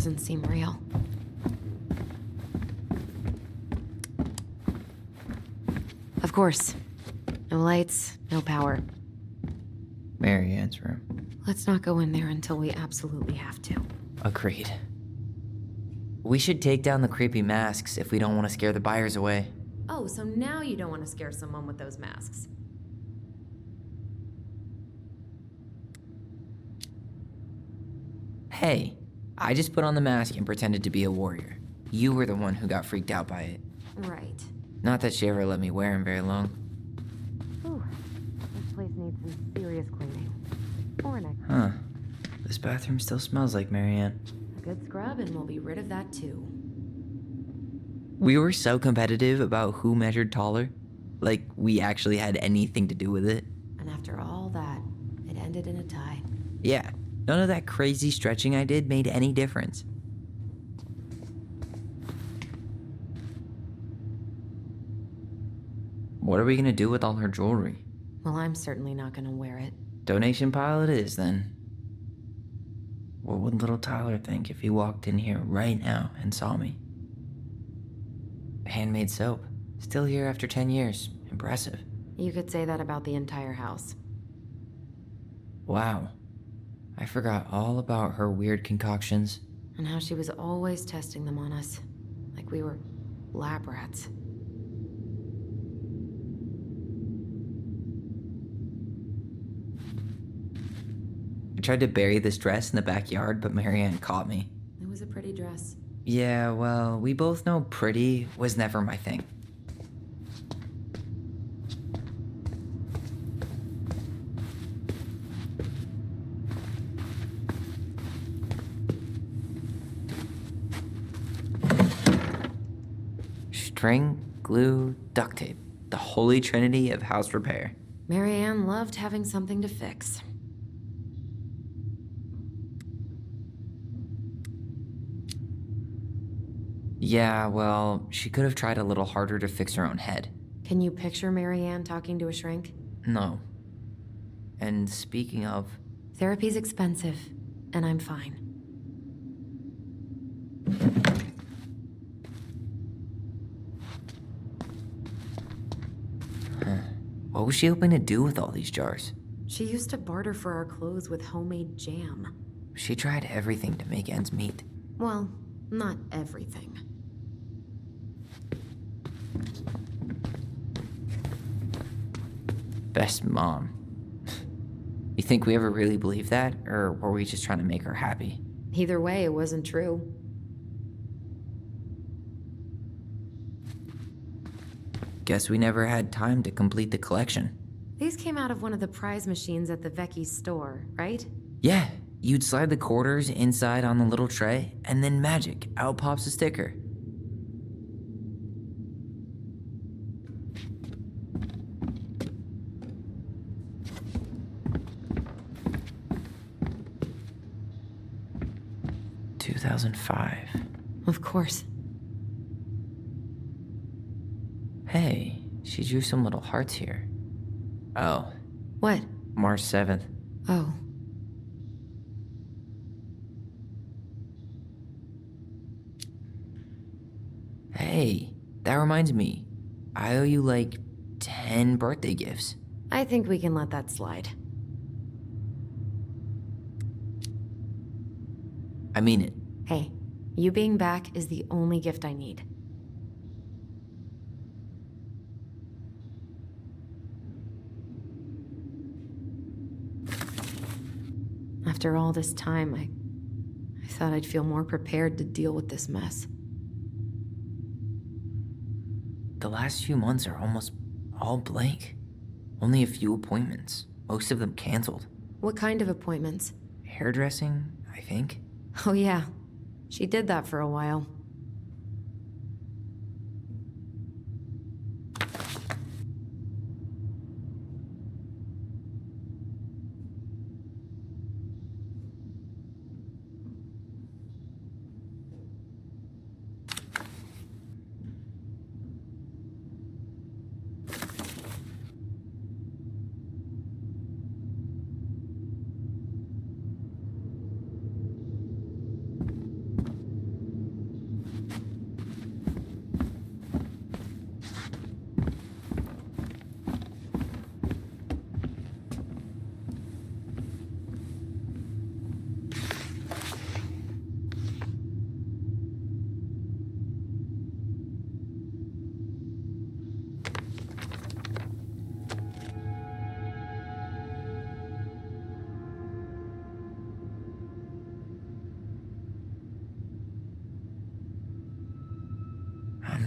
doesn't seem real. Of course. No lights, no power. Marianne's room. Let's not go in there until we absolutely have to. Agreed. We should take down the creepy masks if we don't want to scare the buyers away. Oh, so now you don't want to scare someone with those masks. Hey, I just put on the mask and pretended to be a warrior. You were the one who got freaked out by it. Right. Not that she ever let me wear him very long. Ooh, this place needs some serious cleaning. Or an extra. Huh. This bathroom still smells like Marianne. A good scrub and we'll be rid of that too. We were so competitive about who measured taller. Like we actually had anything to do with it. And after all that, it ended in a tie. Yeah, none of that crazy stretching I did made any difference. What are we gonna do with all her jewelry? Well, I'm certainly not gonna wear it. Donation pile it is, then. What would little Tyler think if he walked in here right now and saw me? Handmade soap. Still here after 10 years. Impressive. You could say that about the entire house. Wow. I forgot all about her weird concoctions. And how she was always testing them on us. Like we were lab rats. I tried to bury this dress in the backyard, but Marianne caught me. It was a pretty dress. Yeah, well, we both know pretty was never my thing. String, glue, duct tape. The holy trinity of house repair. Marianne loved having something to fix. Yeah, well, she could have tried a little harder to fix her own head. Can you picture Marianne talking to a shrink? No. And speaking of... Therapy's expensive, and I'm fine. What was she hoping to do with all these jars? She used to barter for our clothes with homemade jam. She tried everything to make ends meet. Well, not everything. Best mom. You think we ever really believed that, or were we just trying to make her happy? Either way, it wasn't true. Guess we never had time to complete the collection. These came out of one of the prize machines at the Vecchi store, right? Yeah, you'd slide the quarters inside on the little tray, and then magic, out pops a sticker. "2005. Of course. Hey, she drew some little hearts here. Oh, What? March 7th. Oh. Hey, that reminds me. I owe you like 10 birthday gifts. I think we can let that slide. I mean it. Hey, you being back is the only gift I need. After all this time, I thought I'd feel more prepared to deal with this mess. The last few months are almost all blank. Only a few appointments, most of them canceled. What kind of appointments? Hairdressing, I think. Oh yeah, she did that for a while.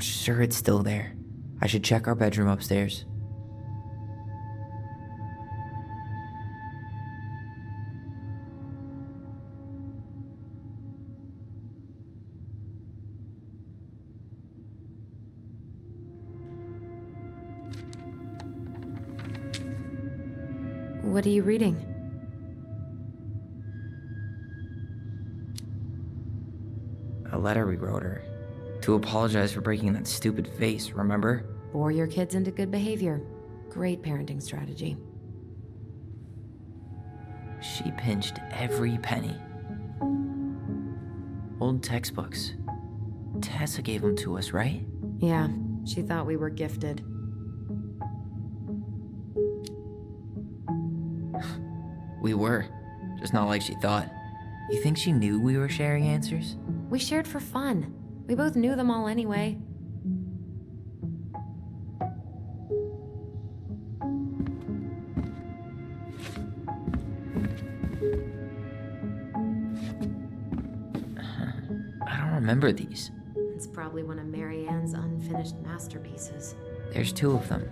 I'm sure it's still there. I should check our bedroom upstairs. What are you reading? A letter we wrote her. To apologize for breaking that stupid vase, remember? Bore your kids into good behavior. Great parenting strategy. She pinched every penny. Old textbooks. Tessa gave them to us, right? Yeah, she thought we were gifted. We were. Just not like she thought. You think she knew we were sharing answers? We shared for fun. We both knew them all anyway. I don't remember these. It's probably one of Marianne's unfinished masterpieces. There's 2 of them.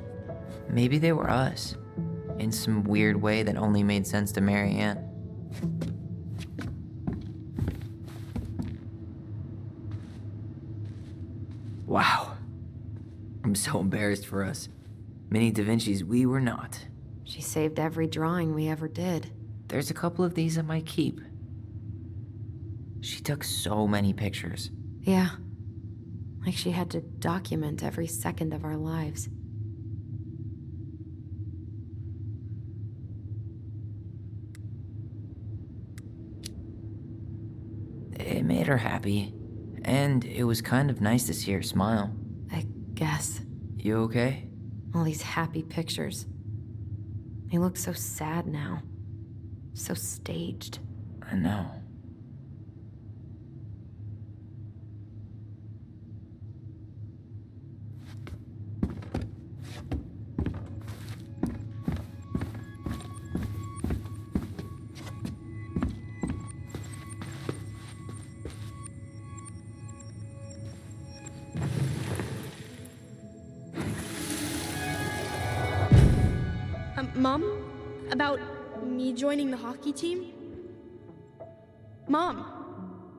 Maybe they were us. In some weird way that only made sense to Marianne. Wow. I'm so embarrassed for us. Mini Da Vinci's we were not. She saved every drawing we ever did. There's a couple of these I might keep. She took so many pictures. Yeah. Like she had to document every second of our lives. It made her happy. And it was kind of nice to see her smile. I guess. You okay? All these happy pictures. They look so sad now. So staged. I know. Mom? About me joining the hockey team? Mom!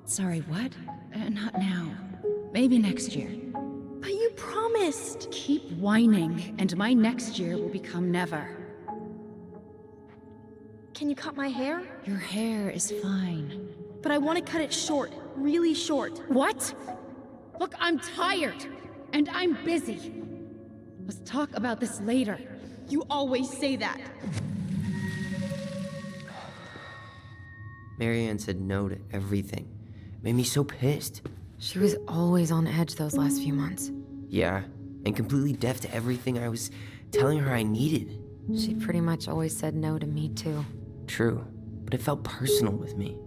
Sorry, what? Not now. Maybe next year. But you promised! Keep whining, and my next year will become never. Can you cut my hair? Your hair is fine. But I want to cut it short. Really short. What? Look, I'm tired, and I'm busy. Let's talk about this later. You always say that. Marianne said no to everything. Made me so pissed. She was always on edge those last few months. Yeah, and completely deaf to everything I was telling her I needed. She pretty much always said no to me, too. True, but it felt personal with me.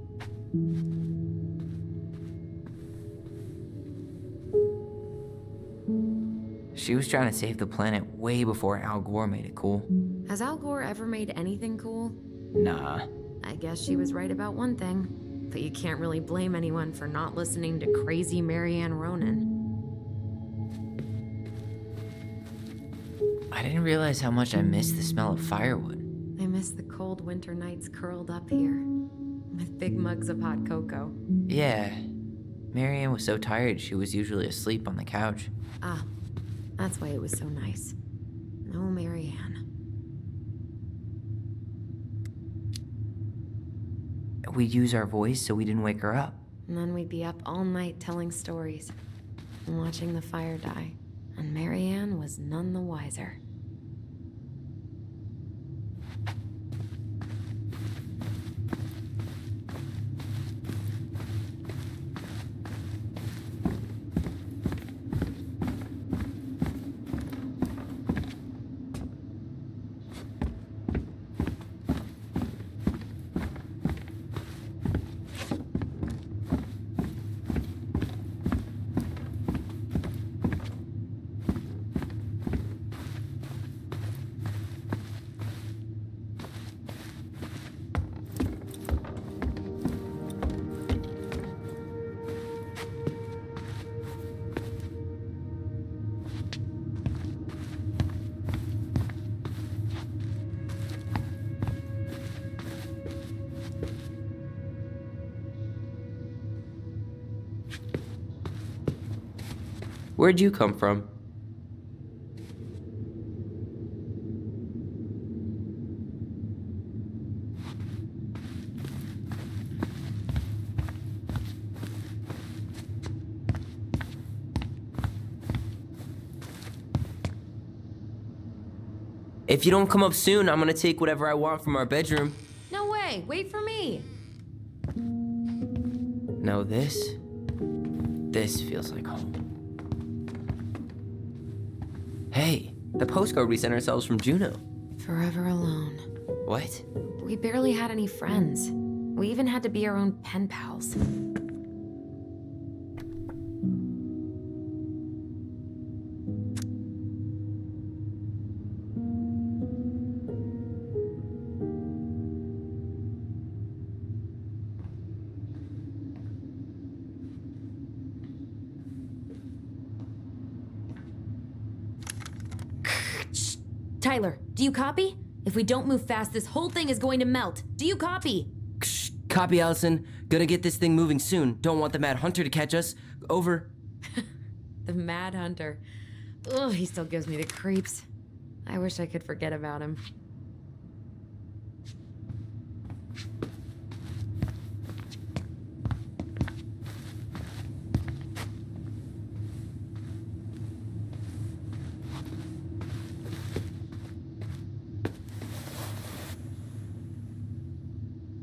She was trying to save the planet way before Al Gore made it cool. Has Al Gore ever made anything cool? Nah. I guess she was right about one thing. But you can't really blame anyone for not listening to crazy Marianne Ronan. I didn't realize how much I missed the smell of firewood. I miss the cold winter nights curled up here, with big mugs of hot cocoa. Yeah. Marianne was so tired she was usually asleep on the couch. Ah, that's why it was so nice. No Marianne. We'd use our voice so we didn't wake her up. And then we'd be up all night telling stories and watching the fire die. And Marianne was none the wiser. Where'd you come from? If you don't come up soon, I'm gonna take whatever I want from our bedroom. No way, wait for me. No, this feels like home. Hey, the postcard we sent ourselves from Juneau. Forever alone. What? We barely had any friends. We even had to be our own pen pals. Tyler, do you copy? If we don't move fast, this whole thing is going to melt. Do you copy? Copy, Alyson. Gonna get this thing moving soon. Don't want the Mad Hunter to catch us. Over. The Mad Hunter. Ugh, he still gives me the creeps. I wish I could forget about him.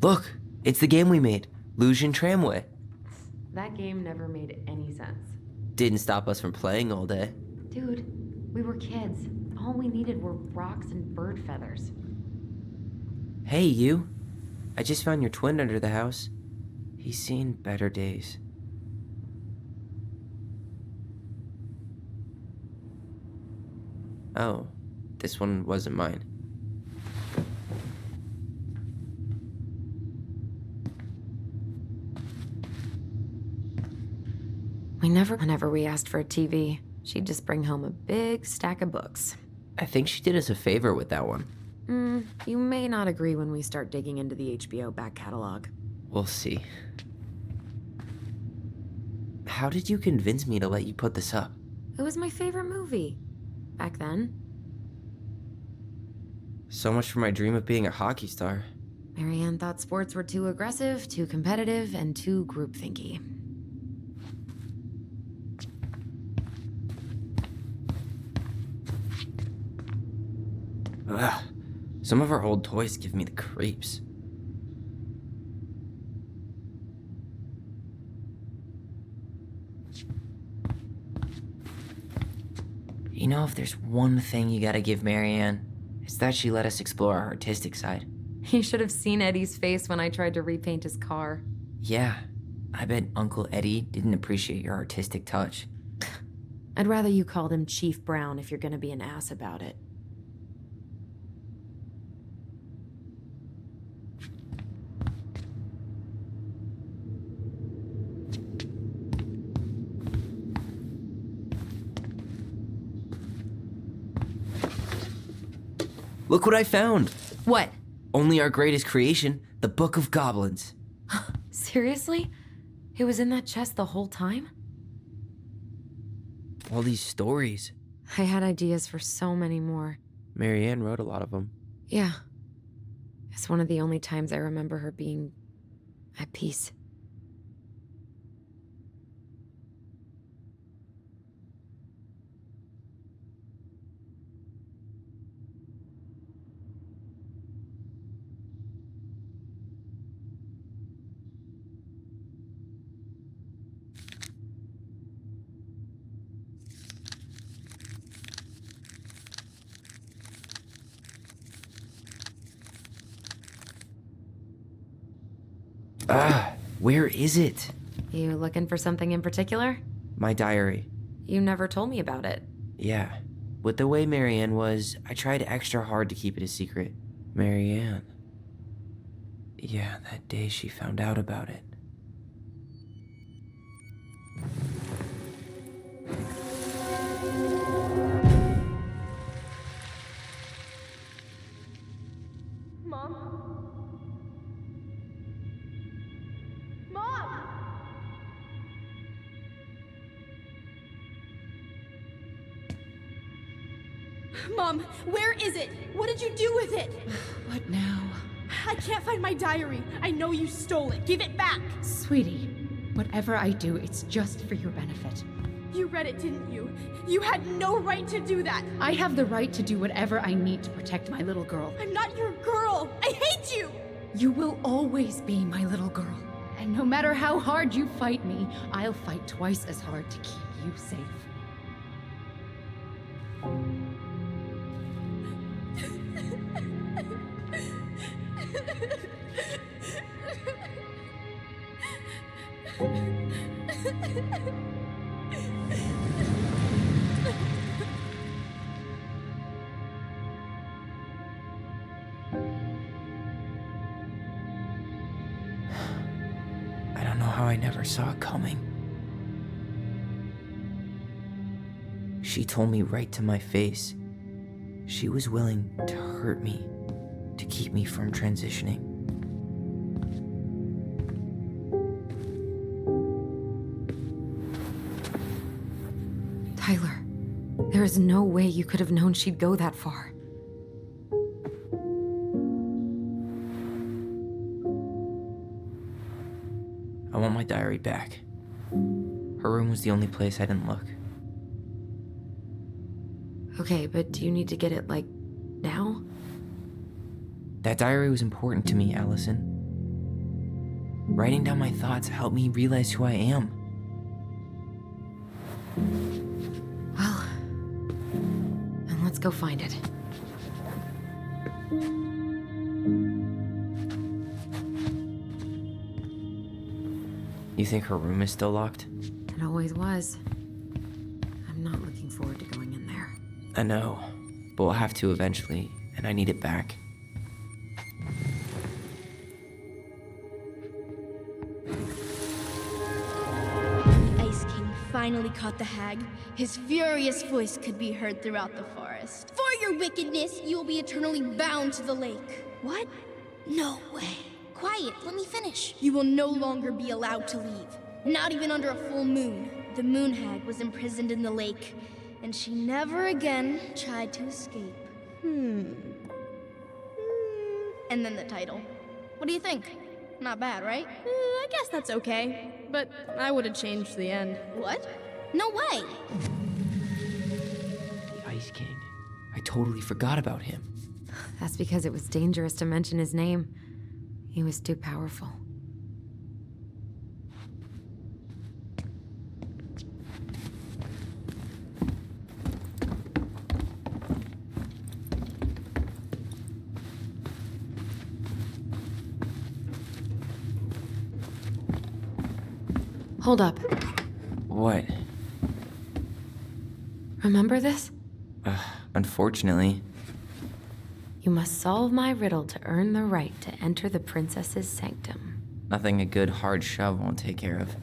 Look, it's the game we made. Lucian Tramway. That game never made any sense. Didn't stop us from playing all day. Dude, we were kids. All we needed were rocks and bird feathers. Hey, you. I just found your twin under the house. He's seen better days. Oh, this one wasn't mine. Whenever we asked for a TV, she'd just bring home a big stack of books. I think she did us a favor with that one. You may not agree when we start digging into the HBO back catalog. We'll see. How did you convince me to let you put this up? It was my favorite movie. Back then. So much for my dream of being a hockey star. Marianne thought sports were too aggressive, too competitive, and too groupthinky. Ugh. Some of our old toys give me the creeps. You know, if there's one thing you gotta give Marianne, it's that she let us explore our artistic side. You should have seen Eddie's face when I tried to repaint his car. Yeah, I bet Uncle Eddie didn't appreciate your artistic touch. I'd rather you called him Chief Brown if you're gonna be an ass about it. Look what I found! What? Only our greatest creation, the Book of Goblins. Seriously? It was in that chest the whole time? All these stories. I had ideas for so many more. Marianne wrote a lot of them. Yeah. It's one of the only times I remember her being at peace. Where is it? You looking for something in particular? My diary. You never told me about it. Yeah. With the way Marianne was, I tried extra hard to keep it a secret. Marianne. Yeah, that day she found out about it. Mom, where is it? What did you do with it? What now? I can't find my diary. I know you stole it. Give it back. Sweetie, whatever I do, it's just for your benefit. You read it, didn't you? You had no right to do that. I have the right to do whatever I need to protect my little girl. I'm not your girl. I hate you. You will always be my little girl. And no matter how hard you fight me, I'll fight twice as hard to keep you safe. I don't know how I never saw it coming. She told me right to my face. She was willing to hurt me, to keep me from transitioning. Tyler, there is no way you could have known she'd go that far. I want my diary back. Her room was the only place I didn't look. Okay, but do you need to get it, like, now? That diary was important to me, Alyson. Writing down my thoughts helped me realize who I am. Well, then let's go find it. You think her room is still locked? It always was. I'm not looking forward to going in there. I know, but we'll have to eventually, and I need it back. The Ice King finally caught the hag. His furious voice could be heard throughout the forest. For your wickedness, you will be eternally bound to the lake. What? No way. Quiet, let me finish. You will no longer be allowed to leave. Not even under a full moon. The moon hag was imprisoned in the lake, and she never again tried to escape. And then the title. What do you think? Not bad, right? I guess that's okay. But I would have changed the end. What? No way! The Ice King. I totally forgot about him. That's because it was dangerous to mention his name. He was too powerful. Hold up. What? Remember this? Unfortunately. You must solve my riddle to earn the right to enter the princess's sanctum. Nothing a good hard shove won't take care of.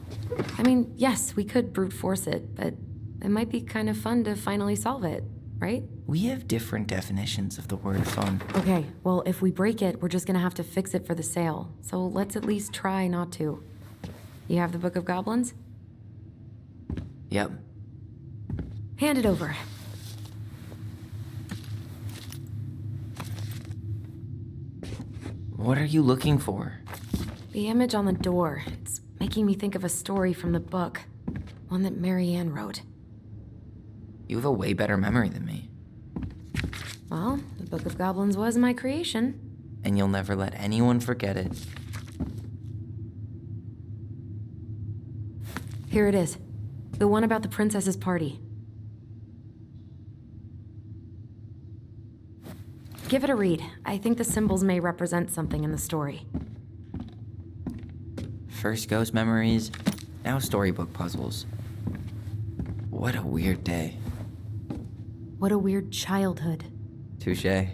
I mean, yes, we could brute force it, but it might be kind of fun to finally solve it, right? We have different definitions of the word fun. Okay, well, if we break it, we're just gonna have to fix it for the sale. So let's at least try not to. You have the Book of Goblins? Yep. Hand it over. What are you looking for? The image on the door. It's making me think of a story from the book. One that Marianne wrote. You have a way better memory than me. Well, the Book of Goblins was my creation. And you'll never let anyone forget it. Here it is. The one about the princess's party. Give it a read. I think the symbols may represent something in the story. First ghost memories, now storybook puzzles. What a weird day. What a weird childhood. Touché.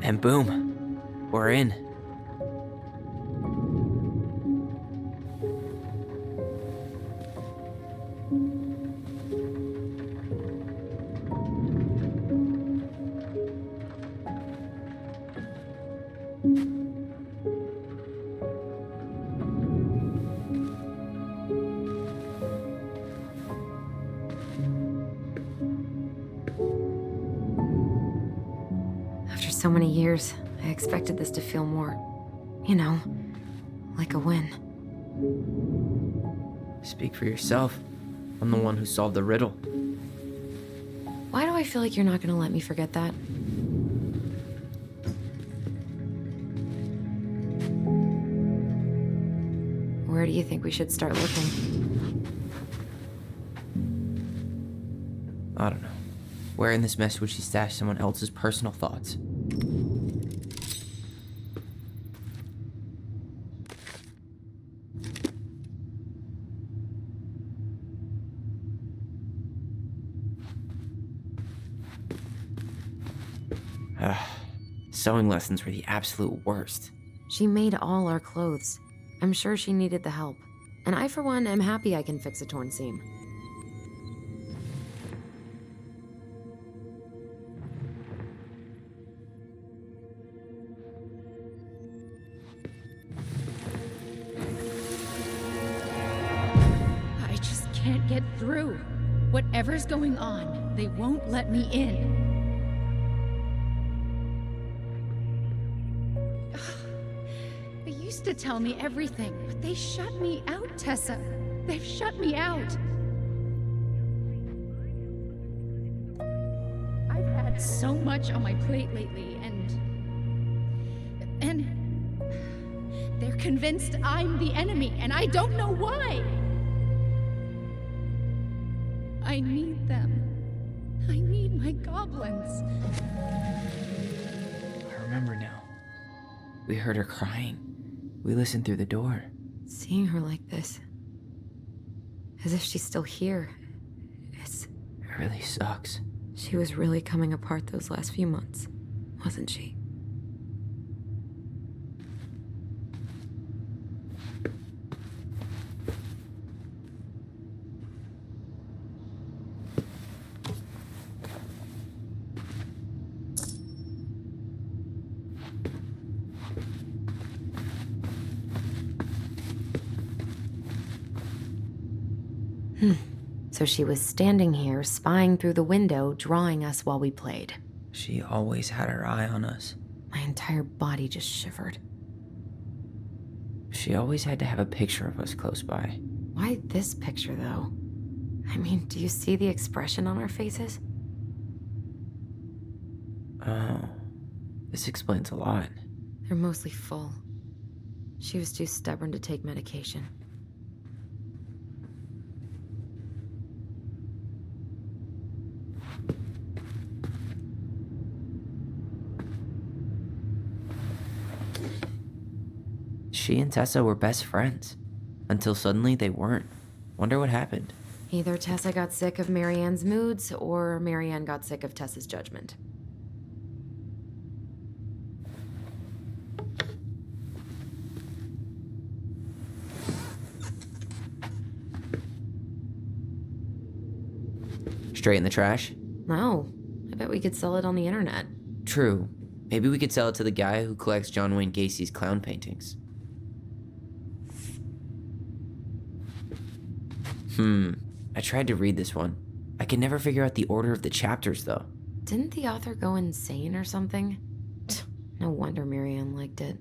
And boom, we're in. After so many years, I expected this to feel more, you know, like a win. Speak for yourself. I'm the one who solved the riddle. Why do I feel like you're not gonna let me forget that? Where do you think we should start looking? I don't know. Where in this mess would she stash someone else's personal thoughts? Sewing lessons were the absolute worst. She made all our clothes. I'm sure she needed the help. And I, for one, am happy I can fix a torn seam. I just can't get through. Whatever's going on, they won't let me in. They used to tell me everything, but they shut me out, Tessa. They've shut me out. I've had so much on my plate lately, and they're convinced I'm the enemy, and I don't know why. I need them. I need my goblins. I remember now. We heard her crying. We listened through the door. Seeing her like this, as if she's still here, It really sucks. she was really coming apart those last few months, wasn't she? So she was standing here, spying through the window, drawing us while we played. She always had her eye on us. My entire body just shivered. She always had to have a picture of us close by. Why this picture, though? I mean, do you see the expression on our faces? Oh, this explains a lot. They're mostly full. She was too stubborn to take medication. She and Tessa were best friends. Until suddenly they weren't. Wonder what happened. Either Tessa got sick of Marianne's moods, or Marianne got sick of Tessa's judgment. Straight in the trash? No, I bet we could sell it on the internet. True. Maybe we could sell it to the guy who collects John Wayne Gacy's clown paintings. I tried to read this one. I could never figure out the order of the chapters, though. Didn't the author go insane or something? No wonder Marianne liked it.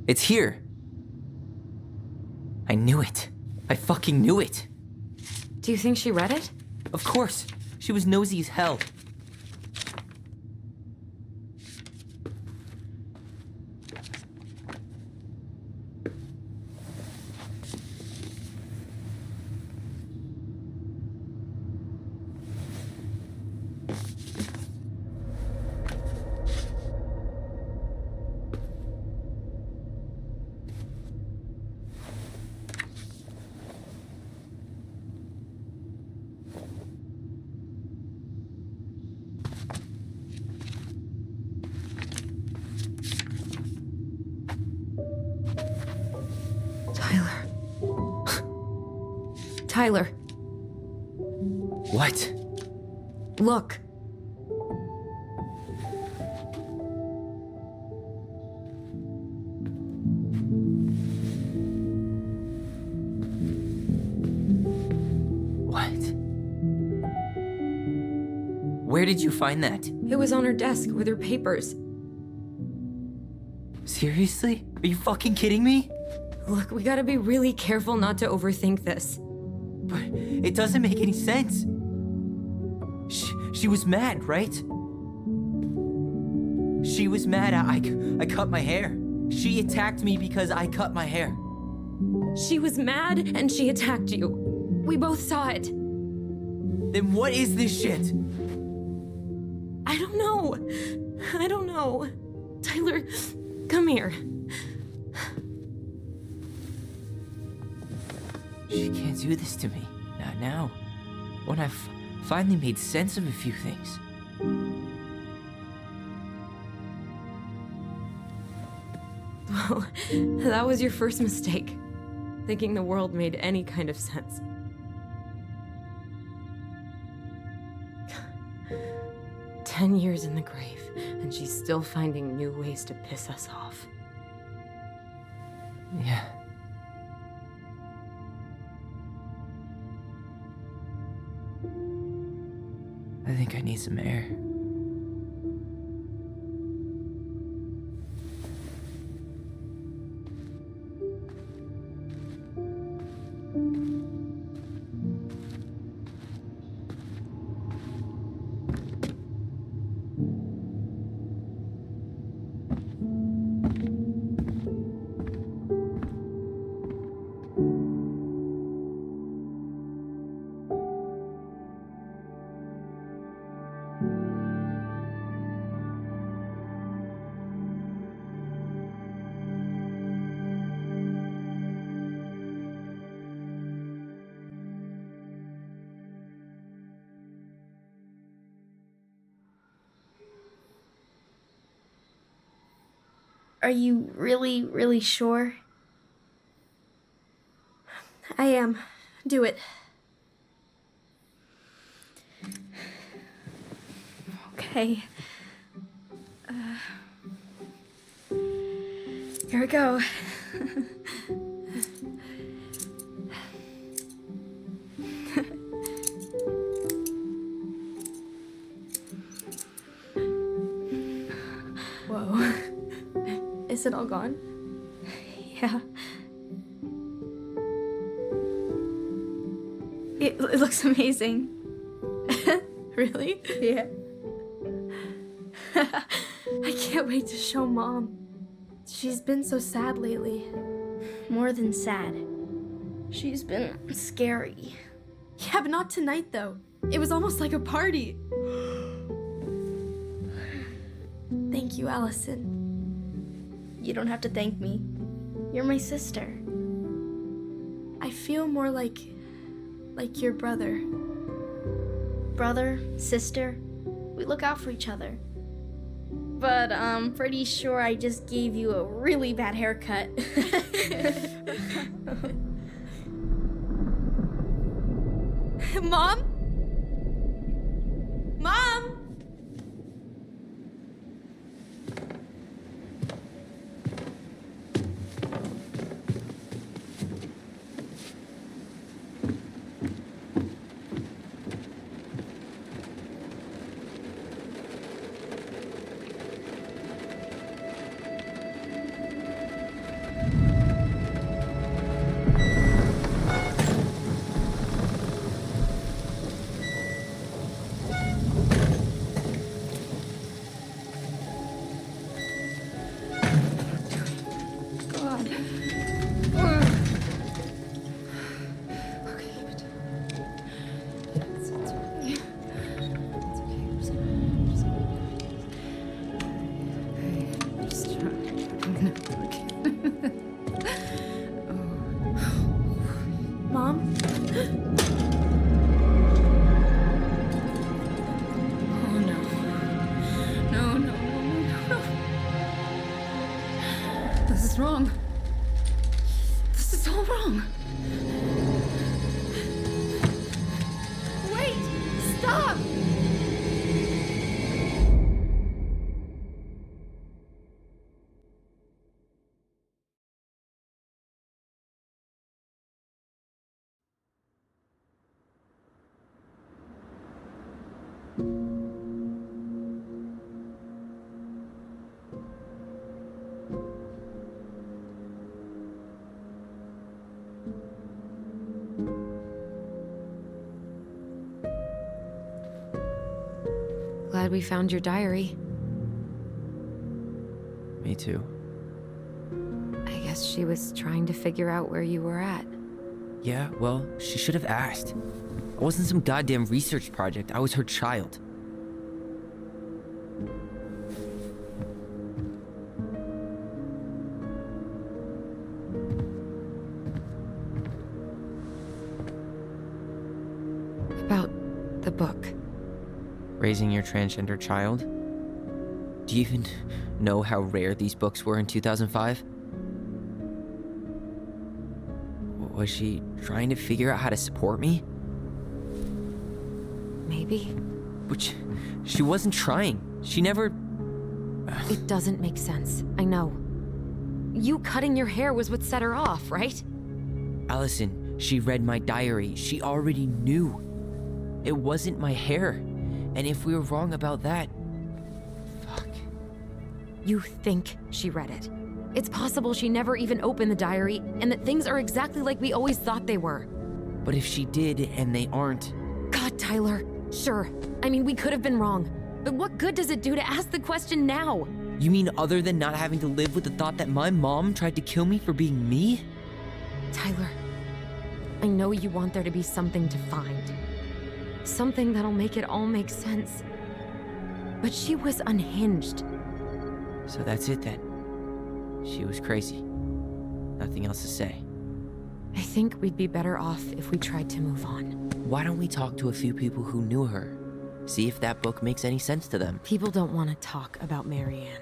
It's here. I knew it. I fucking knew it. Do you think she read it? Of course. She was nosy as hell. Tyler. What? Look. What? Where did you find that? It was on her desk with her papers. Seriously? Are you fucking kidding me? Look, we gotta be really careful not to overthink this. But it doesn't make any sense. She was mad, right? She was mad I cut my hair. She attacked me because I cut my hair. She was mad and she attacked you. We both saw it. Then what is this shit? I don't know. I don't know. Tyler, come here. She can't do this to me. Not now. When I've finally made sense of a few things. Well, that was your first mistake. Thinking the world made any kind of sense. 10 years in the grave, and she's still finding new ways to piss us off. Yeah. I think I need some air. Are you really, really sure? I am. Do it. Okay. Here we go. Whoa. Is it all gone? Yeah. It looks amazing. Really? Yeah. I can't wait to show Mom. She's been so sad lately. More than sad. She's been scary. Yeah, but not tonight, though. It was almost like a party. Thank you, Alyson. You don't have to thank me. You're my sister. I feel more like your brother. Brother, sister, we look out for each other. But I'm pretty sure I just gave you a really bad haircut. Mom? Mom? Mom? Oh no. No. This is wrong. This is all wrong. Wait! Stop! Glad we found your diary. Me too. I guess she was trying to figure out where you were at. Yeah, well, she should have asked. I wasn't some goddamn research project. I was her child. About the book. Raising your transgender child? Do you even know how rare these books were in 2005? Was she trying to figure out how to support me? Maybe. Which, she wasn't trying. She never... It doesn't make sense. I know. You cutting your hair was what set her off, right? Alyson, she read my diary. She already knew. It wasn't my hair. And if we were wrong about that... Fuck. You think she read it. It's possible she never even opened the diary, and that things are exactly like we always thought they were. But if she did, and they aren't... God, Tyler. Sure. I mean, we could have been wrong. But what good does it do to ask the question now? You mean other than not having to live with the thought that my mom tried to kill me for being me? Tyler, I know you want there to be something to find. Something that'll make it all make sense. But she was unhinged. So that's it then. She was crazy. Nothing else to say. I think we'd be better off if we tried to move on. Why don't we talk to a few people who knew her? See if that book makes any sense to them. People don't want to talk about Marianne.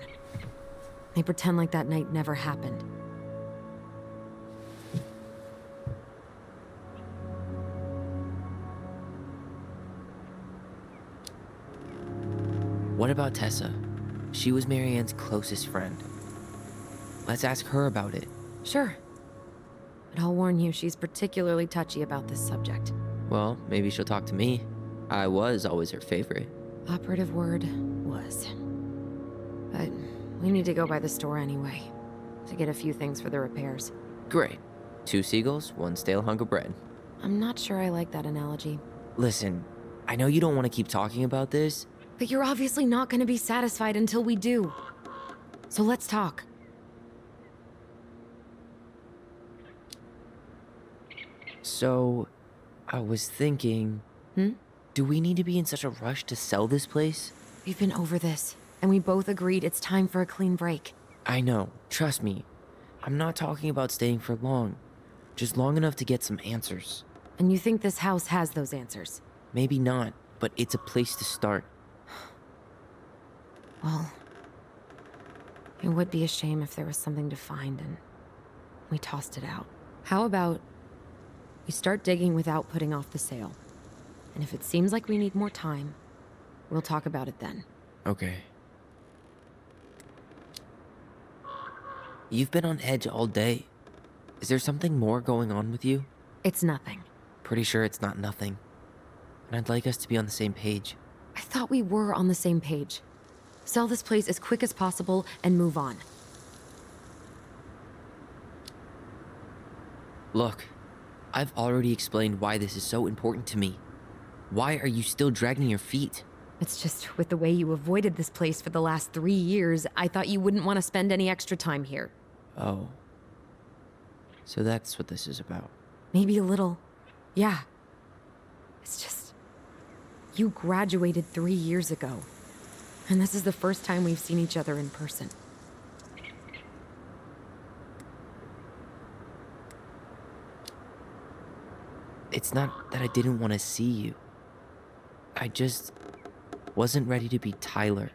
They pretend like that night never happened. What about Tessa? She was Marianne's closest friend. Let's ask her about it. Sure. But I'll warn you, she's particularly touchy about this subject. Well, maybe she'll talk to me. I was always her favorite. Operative word was. But we need to go by the store anyway, to get a few things for the repairs. Great. 2 seagulls, 1 stale hunk of bread. I'm not sure I like that analogy. Listen, I know you don't want to keep talking about this. But you're obviously not going to be satisfied until we do. So let's talk. So, I was thinking... Do we need to be in such a rush to sell this place? We've been over this, and we both agreed it's time for a clean break. I know, trust me. I'm not talking about staying for long. Just long enough to get some answers. And you think this house has those answers? Maybe not, but it's a place to start. Well, it would be a shame if there was something to find and we tossed it out. How about we start digging without putting off the sale? And if it seems like we need more time, we'll talk about it then. Okay. You've been on edge all day. Is there something more going on with you? It's nothing. Pretty sure it's not nothing. And I'd like us to be on the same page. I thought we were on the same page. Sell this place as quick as possible and move on. Look, I've already explained why this is so important to me. Why are you still dragging your feet? It's just with the way you avoided this place for the last 3 years, I thought you wouldn't want to spend any extra time here. Oh. So that's what this is about. Maybe a little. Yeah. It's just... You graduated 3 years ago. And this is the first time we've seen each other in person. It's not that I didn't want to see you. I just wasn't ready to be Tyler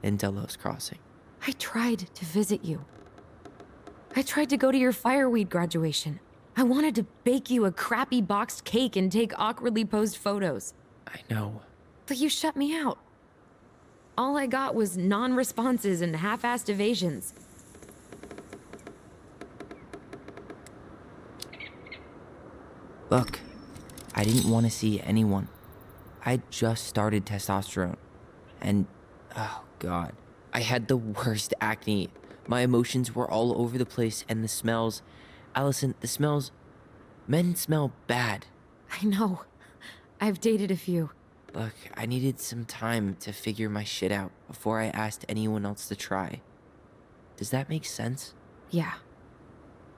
in Delos Crossing. I tried to visit you. I tried to go to your fireweed graduation. I wanted to bake you a crappy boxed cake and take awkwardly posed photos. I know. But you shut me out. All I got was non-responses and half-assed evasions. Look, I didn't want to see anyone. I just started testosterone. And, oh god, I had the worst acne. My emotions were all over the place, and the smells... Alyson, the smells... Men smell bad. I know. I've dated a few. Look, I needed some time to figure my shit out before I asked anyone else to try. Does that make sense? Yeah.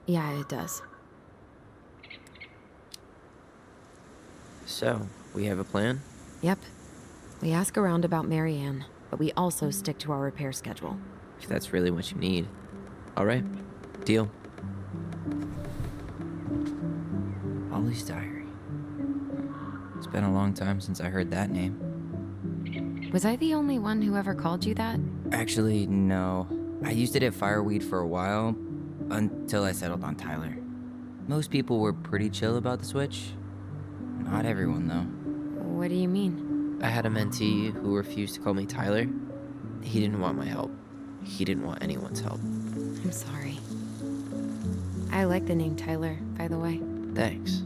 Yeah, it does. So, we have a plan? Yep. We ask around about Marianne, but we also stick to our repair schedule. If that's really what you need. Alright, deal. Ollie's Diary. It's been a long time since I heard that name. Was I the only one who ever called you that? Actually, no. I used it at Fireweed for a while, until I settled on Tyler. Most people were pretty chill about the switch. Not everyone, though. What do you mean? I had a mentee who refused to call me Tyler. He didn't want my help. He didn't want anyone's help. I'm sorry. I like the name Tyler, by the way. Thanks.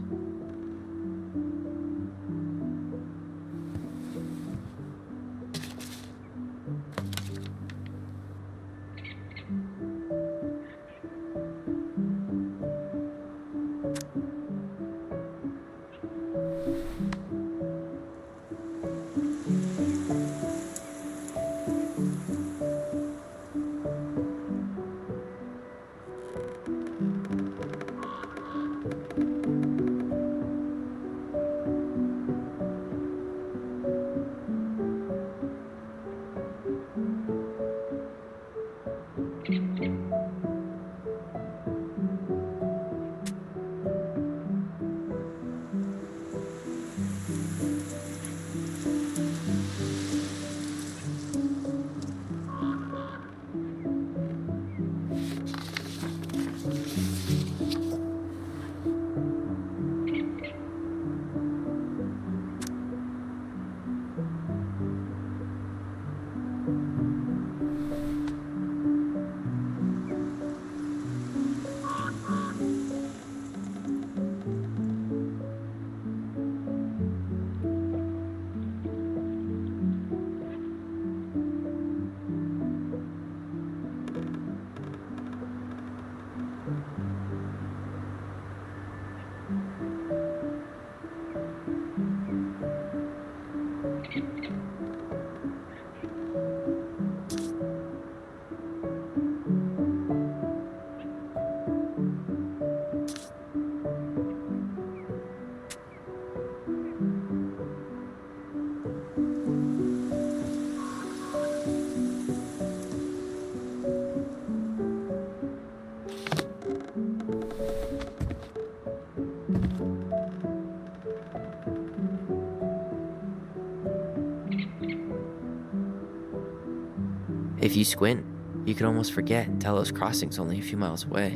If you squint, you could almost forget Delos Crossing's only a few miles away.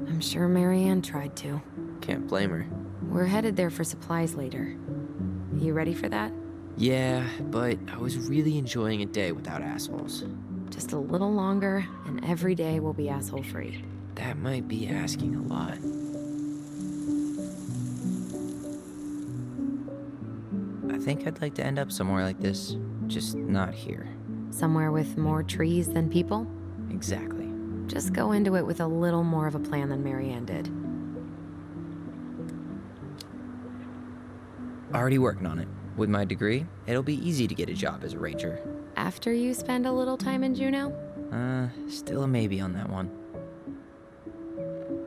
I'm sure Marianne tried to. Can't blame her. We're headed there for supplies later. You ready for that? Yeah, but I was really enjoying a day without assholes. Just a little longer, and every day will be asshole-free. That might be asking a lot. I think I'd like to end up somewhere like this, just not here. Somewhere with more trees than people? Exactly. Just go into it with a little more of a plan than Marianne did. Already working on it. With my degree, it'll be easy to get a job as a ranger. After you spend a little time in Juneau? Still a maybe on that one.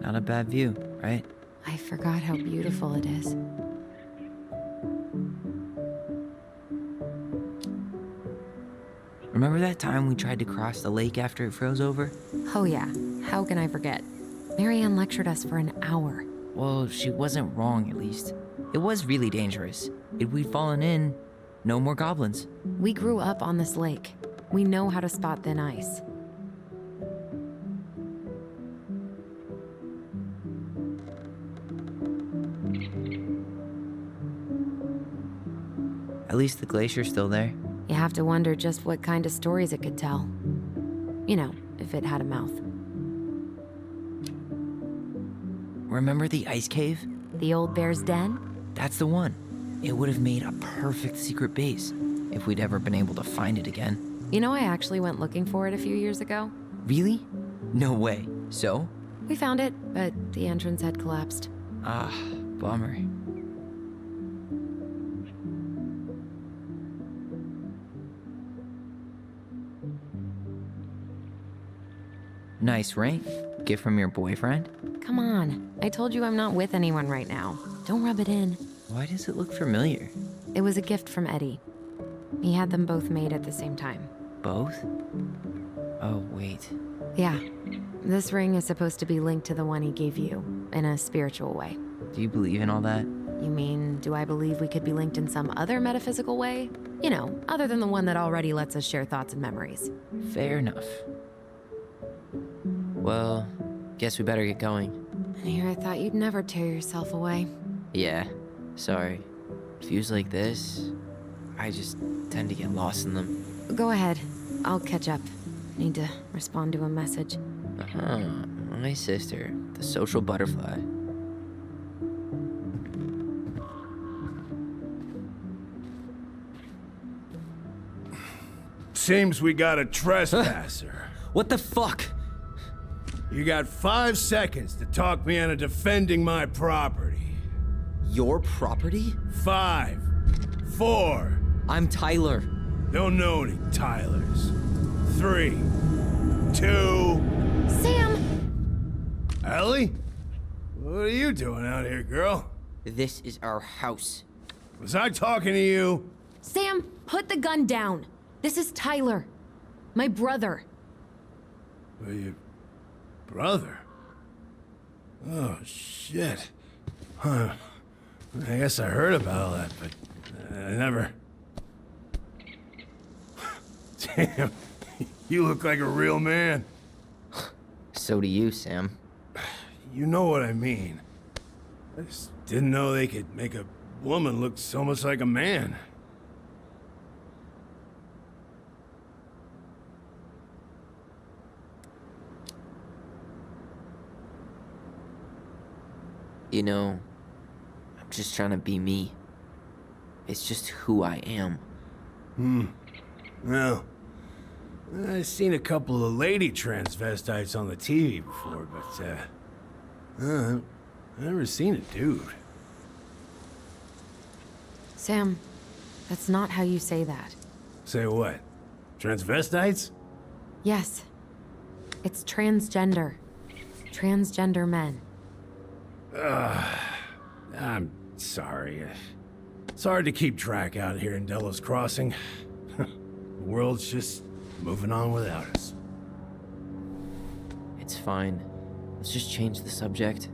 Not a bad view, right? I forgot how beautiful it is. Remember that time we tried to cross the lake after it froze over? Oh yeah, how can I forget? Marianne lectured us for an hour. Well, she wasn't wrong, at least. It was really dangerous. If we'd fallen in, no more goblins. We grew up on this lake. We know how to spot thin ice. At least the glacier's still there. You have to wonder just what kind of stories it could tell. You know, if it had a mouth. Remember the ice cave? The old bear's den? That's the one. It would have made a perfect secret base if we'd ever been able to find it again. You know, I actually went looking for it a few years ago. Really? No way. So? We found it, but the entrance had collapsed. Ah, bummer. Nice ring. Gift from your boyfriend? Come on. I told you I'm not with anyone right now. Don't rub it in. Why does it look familiar? It was a gift from Eddie. He had them both made at the same time. Both? Oh, wait. Yeah. This ring is supposed to be linked to the one he gave you, in a spiritual way. Do you believe in all that? You mean, do I believe we could be linked in some other metaphysical way? You know, other than the one that already lets us share thoughts and memories. Fair enough. Well, guess we better get going. And here I thought you'd never tear yourself away. Yeah, sorry. Views like this, I just tend to get lost in them. Go ahead. I'll catch up. Need to respond to a message. Uh-huh, my sister, the social butterfly. Seems we got a trespasser. What the fuck? You got 5 seconds to talk me into defending my property. Your property? 5, 4. I'm Tyler. Don't know any Tylers. 3, 2. Sam! Ellie? What are you doing out here, girl? This is our house. Was I talking to you? Sam, put the gun down. This is Tyler. My brother. Well, your brother? Oh, shit. Huh. I guess I heard about all that, but I never... Damn, you look like a real man. So do you, Sam. You know what I mean. I just didn't know they could make a woman look so much like a man. You know, I'm just trying to be me. It's just who I am. Well, I've seen a couple of lady transvestites on the TV before, but, I've never seen a dude. Sam, that's not how you say that. Say what? Transvestites? Yes. It's transgender. Transgender men. I'm sorry. It's hard to keep track out here in Delos Crossing. The world's just moving on without us. It's fine. Let's just change the subject.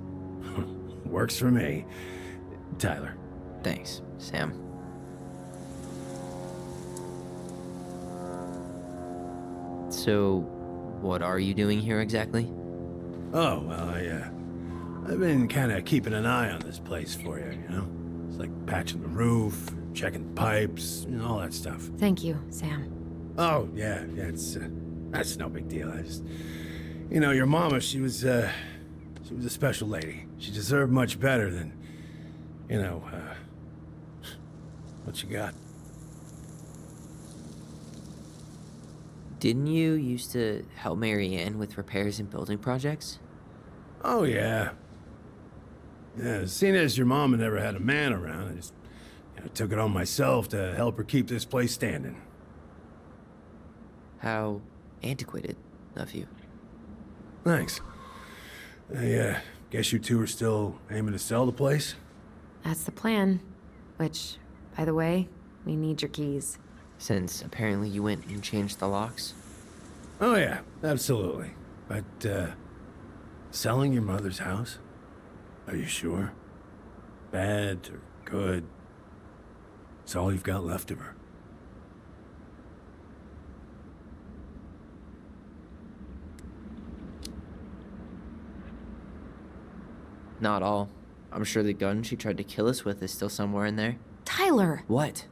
Works for me. Tyler. Thanks, Sam. So, what are you doing here exactly? Oh, well, I've been kind of keeping an eye on this place for you, you know? It's like patching the roof, checking pipes, you know, all that stuff. Thank you, Sam. Oh, yeah, that's no big deal. I just, you know, your mama, she was a special lady. She deserved much better than, you know, what you got. Didn't you used to help Mary Ann with repairs and building projects? Oh, yeah. Yeah, seeing as your mama never had a man around, I just took it on myself to help her keep this place standing. How antiquated of you. Thanks. I guess you two are still aiming to sell the place? That's the plan. Which, by the way, we need your keys. Since apparently you went and changed the locks? Oh, yeah, absolutely. But, selling your mother's house? Are you sure? Bad or good? It's all you've got left of her. Not all. I'm sure the gun she tried to kill us with is still somewhere in there. Tyler! What?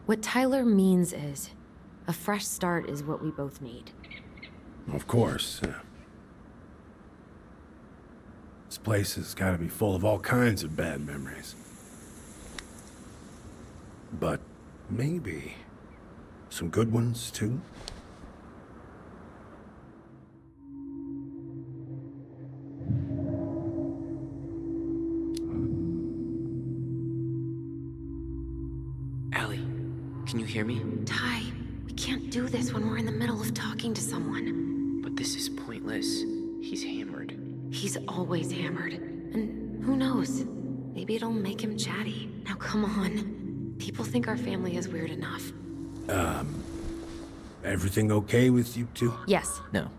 What Tyler means is, a fresh start is what we both need. Of course. This place has got to be full of all kinds of bad memories. But maybe some good ones, too? Allie, can you hear me? Ty, we can't do this when we're in the middle of talking to someone. But this is pointless. He's hammered. He's always hammered. And who knows? Maybe it'll make him chatty. Now come on. People think our family is weird enough. Everything okay with you two? Yes. No.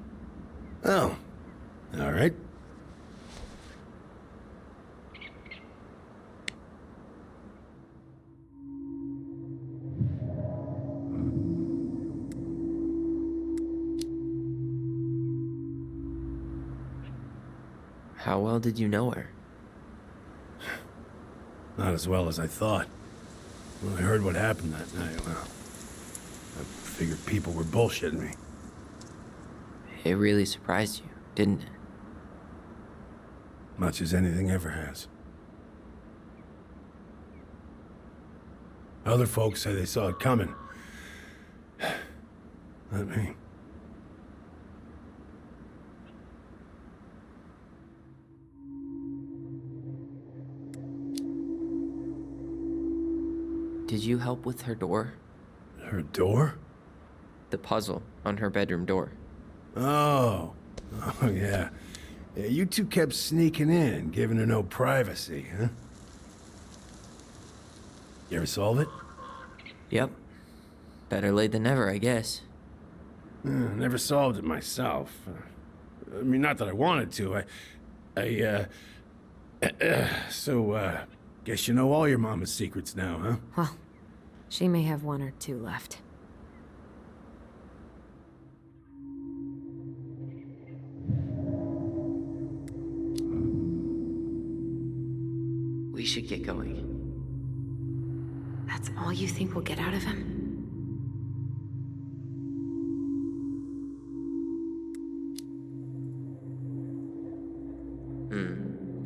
Oh, all right. How well did you know her? Not as well as I thought. When I heard what happened that night, well, I figured people were bullshitting me. It really surprised you, didn't it? Much as anything ever has. Other folks say they saw it coming. Not me. Did you help with her door? Her door? The puzzle on her bedroom door. Oh. Oh, yeah. Yeah, you two kept sneaking in, giving her no privacy, huh? You ever solve it? Yep. Better late than never, I guess. Never solved it myself. I mean, not that I wanted to. So, guess you know all your mama's secrets now, huh? Well, she may have one or two left. We should get going. That's all you think we'll get out of him?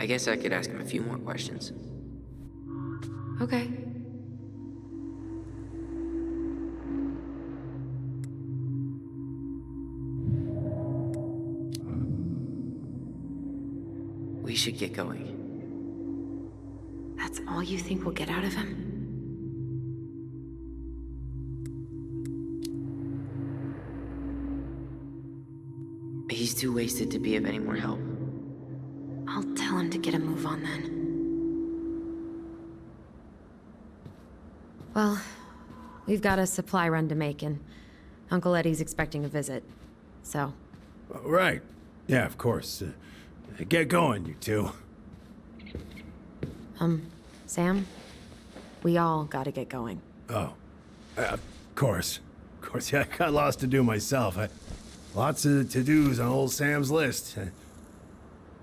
I guess I could ask him a few more questions. Okay. We should get going. That's all you think we'll get out of him? He's too wasted to be of any more help. I'll tell him to get a move on then. Well, we've got a supply run to make, and Uncle Eddie's expecting a visit. So. Right. Yeah, of course. Get going, you two. Sam? We all gotta get going. Oh. Of course. Of course, yeah, I got lots to do myself. Lots of to-dos on old Sam's list.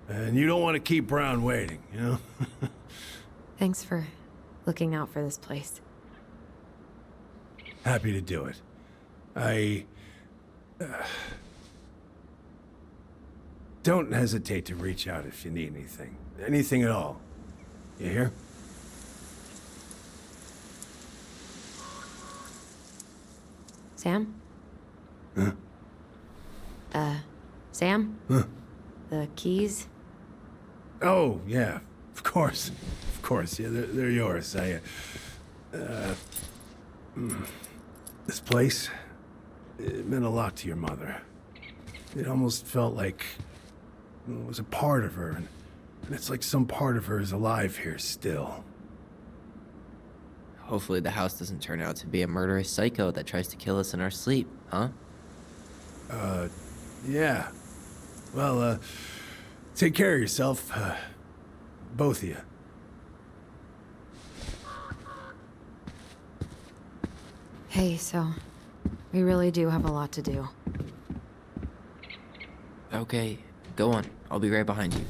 And you don't want to keep Brown waiting, you know? Thanks for looking out for this place. Happy to do it. Don't hesitate to reach out if you need anything. Anything at all. You hear? Sam? Huh? Sam? Huh? The keys? Oh, yeah. Of course. Of course. Yeah, they're yours. This place, it meant a lot to your mother. It almost felt like it was a part of her, and it's like some part of her is alive here still. Hopefully the house doesn't turn out to be a murderous psycho that tries to kill us in our sleep, huh? Yeah. Well, take care of yourself, both of you. Hey, so we really do have a lot to do. Okay, go on. I'll be right behind you.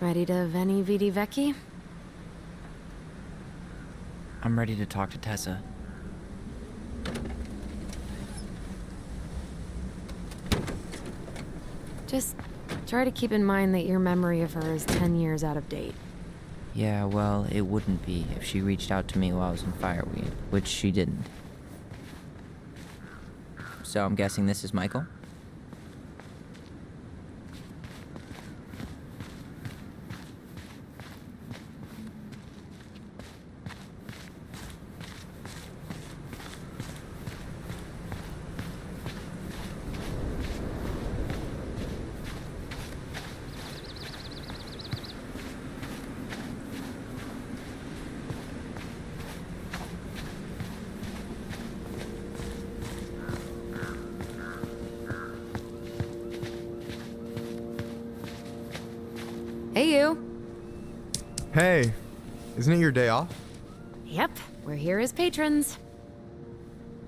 Ready to VoD Vecchi? I'm ready to talk to Tessa. Just try to keep in mind that your memory of her is 10 years out of date. Yeah, well, it wouldn't be if she reached out to me while I was in Fireweed, which she didn't. So I'm guessing this is Michael? Hey, you. Hey, isn't it your day off? Yep, we're here as patrons.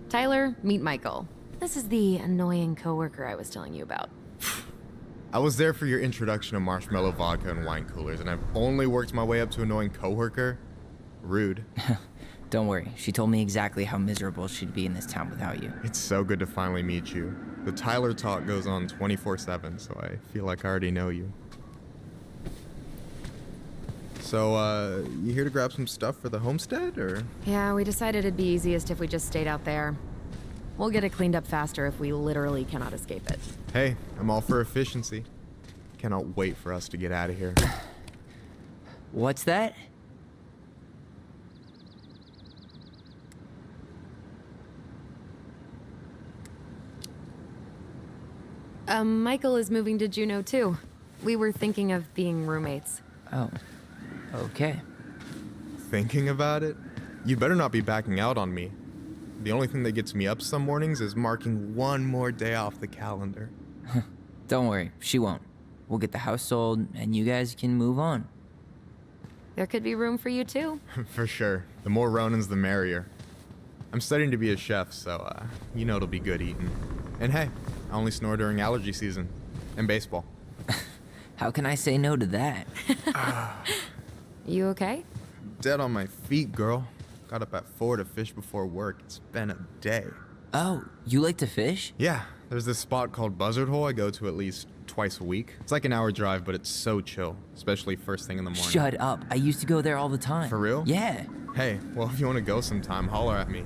Tyler, meet Michael. This is the annoying coworker I was telling you about. I was there for your introduction to marshmallow vodka and wine coolers, and I've only worked my way up to annoying coworker. Rude. Don't worry, she told me exactly how miserable she'd be in this town without you. It's so good to finally meet you. The Tyler talk goes on 24/7, so I feel like I already know you. So, you here to grab some stuff for the homestead, or? Yeah, we decided it'd be easiest if we just stayed out there. We'll get it cleaned up faster if we literally cannot escape it. Hey, I'm all for efficiency. Cannot wait for us to get out of here. What's that? Michael is moving to Juneau too. We were thinking of being roommates. Oh, okay. Thinking about it? You better not be backing out on me. The only thing that gets me up some mornings is marking one more day off the calendar. Don't worry, she won't. We'll get the house sold, and you guys can move on. There could be room for you too. For sure. The more Ronans, the merrier. I'm studying to be a chef, so, you know it'll be good eating. And hey, I only snore during allergy season. And baseball. How can I say no to that? You okay? Dead on my feet, girl. Got up at 4 to fish before work. It's been a day. Oh, you like to fish? Yeah, there's this spot called Buzzard Hole I go to at least twice a week. It's like an hour drive, but it's so chill, especially first thing in the morning. Shut up. I used to go there all the time. For real? Yeah. Hey, well, if you want to go sometime, holler at me.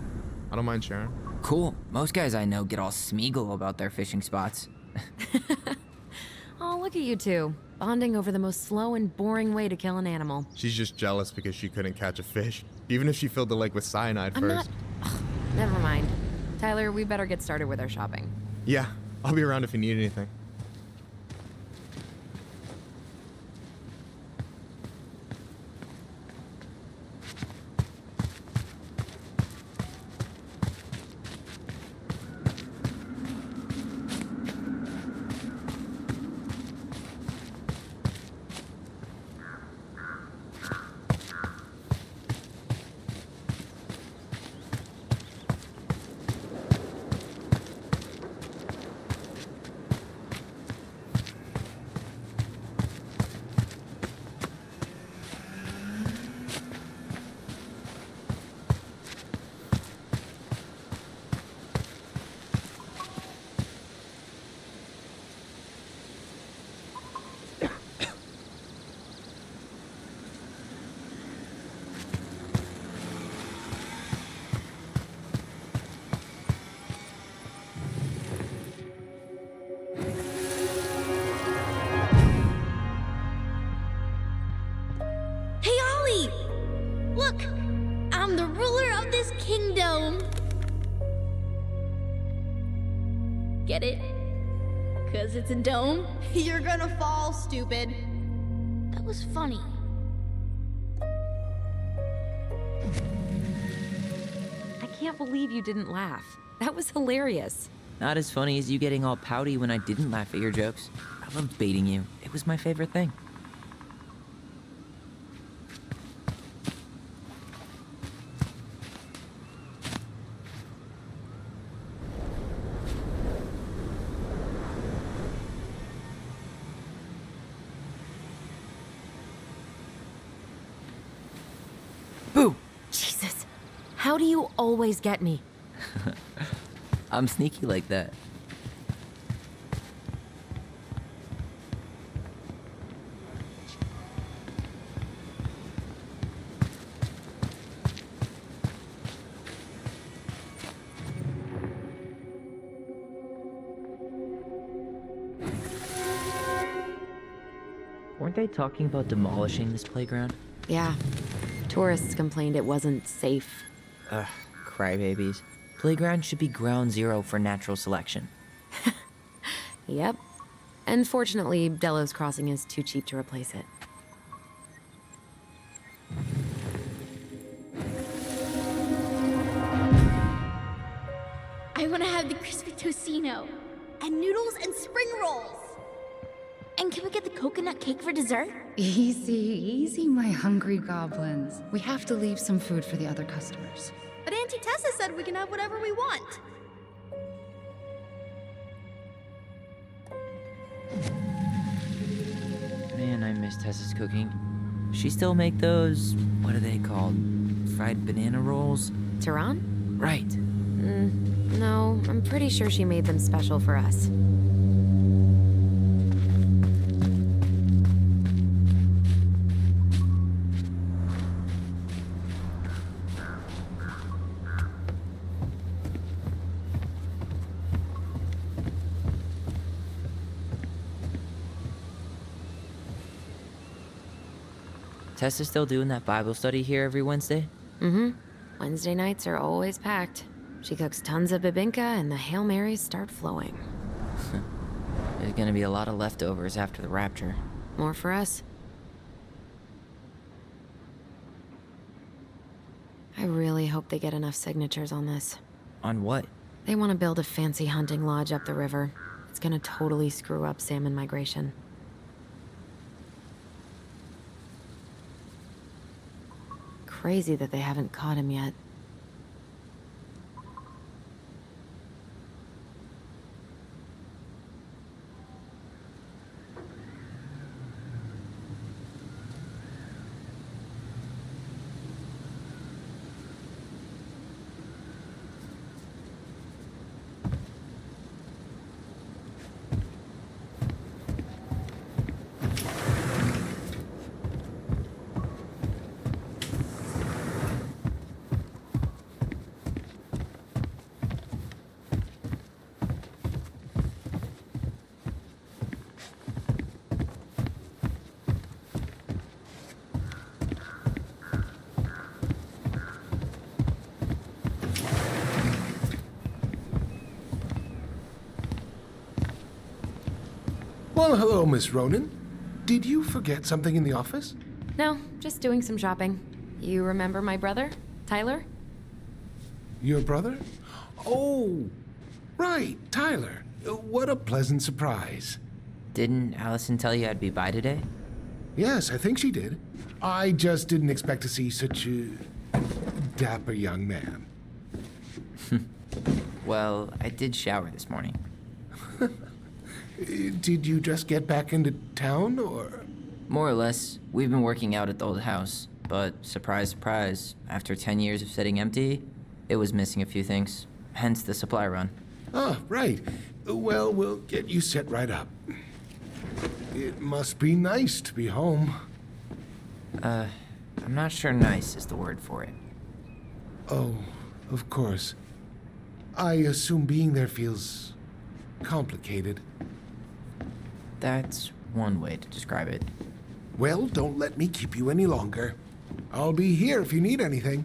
I don't mind sharing. Cool. Most guys I know get all Smeagol about their fishing spots. Oh, look at you two. Bonding over the most slow and boring way to kill an animal. She's just jealous because she couldn't catch a fish, even if she filled the lake with cyanide I'm first. not... Ugh, never mind. Tyler, we better get started with our shopping. Yeah, I'll be around if you need anything. Hey, Ollie! Look! I'm the ruler of this kingdom! Get it? 'Cause it's a dome? You're gonna fall, stupid. That was funny. I can't believe you didn't laugh. That was hilarious. Not as funny as you getting all pouty when I didn't laugh at your jokes. I loved baiting you. It was my favorite thing. Boo! Jesus. How do you always get me? I'm sneaky like that. Weren't they talking about demolishing this playground? Yeah. Tourists complained it wasn't safe. Ugh, crybabies. Playground should be ground zero for natural selection. Yep. And fortunately, Delos Crossing is too cheap to replace it. I want to have the crispy tocino, and noodles and spring rolls. And can we get the coconut cake for dessert? Easy, easy, my hungry goblins. We have to leave some food for the other customers. But Auntie Tessa said we can have whatever we want. Man, I miss Tessa's cooking. She still make those, what are they called? Fried banana rolls? Tehran? Right. No, I'm pretty sure she made them special for us. Tessa's still doing that Bible study here every Wednesday? Mm-hmm. Wednesday nights are always packed. She cooks tons of bibinka and the Hail Marys start flowing. There's gonna be a lot of leftovers after the rapture. More for us. I really hope they get enough signatures on this. On what? They want to build a fancy hunting lodge up the river. It's It's gonna totally screw up salmon migration. Crazy that they haven't caught him yet. Well, hello, Miss Ronan. Did you forget something in the office? No, just doing some shopping. You remember my brother, Tyler? Your brother? Oh, right, Tyler. What a pleasant surprise. Didn't Alyson tell you I'd be by today? Yes, I think she did. I just didn't expect to see such a dapper young man. Well, I did shower this morning. Did you just get back into town, or? More or less. We've been working out at the old house, but surprise, surprise, after 10 years of sitting empty, it was missing a few things. Hence the supply run. Ah, right. Well, we'll get you set right up. It must be nice to be home. I'm not sure nice is the word for it. Oh, of course. I assume being there feels complicated. That's one way to describe it. Well, don't let me keep you any longer. I'll be here if you need anything.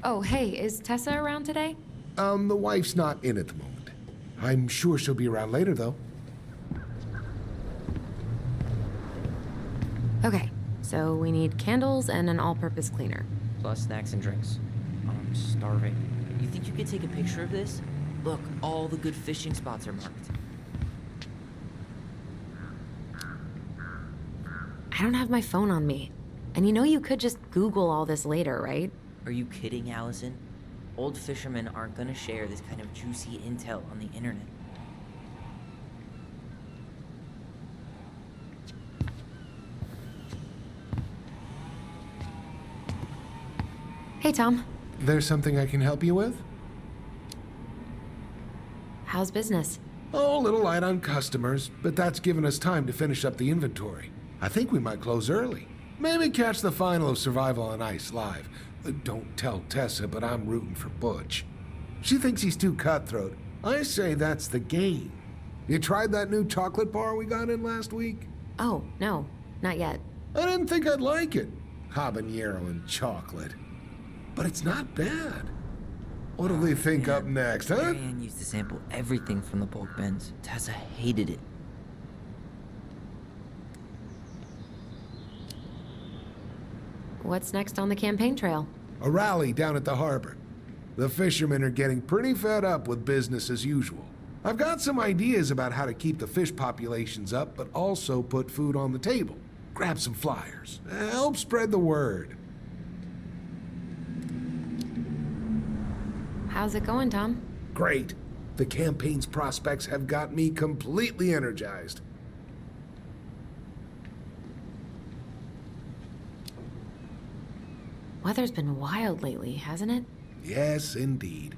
Oh, hey, is Tessa around today? The wife's not in at the moment. I'm sure she'll be around later, though. Okay, so we need candles and an all-purpose cleaner. Plus snacks and drinks. I'm starving. You think you could take a picture of this? Look, all the good fishing spots are marked. I don't have my phone on me. And you know you could just Google all this later, right? Are you kidding, Alyson? Old fishermen aren't gonna share this kind of juicy intel on the internet. Hey, Tom. There's something I can help you with? How's business? Oh, a little light on customers, but that's given us time to finish up the inventory. I think we might close early. Maybe catch the final of Survival on Ice live. Don't tell Tessa, but I'm rooting for Butch. She thinks he's too cutthroat. I say that's the game. You tried that new chocolate bar we got in last week? Oh, no, not yet. I didn't think I'd like it. Habanero and chocolate. But it's not bad. What'll they think up next, huh? Marianne used to sample everything from the bulk bins. Tessa hated it. What's next on the campaign trail? A rally down at the harbor. The fishermen are getting pretty fed up with business as usual. I've got some ideas about how to keep the fish populations up, but also put food on the table. Grab some flyers. Help spread the word. How's it going, Tom? Great. The campaign's prospects have got me completely energized. Weather's been wild lately, hasn't it? Yes, indeed.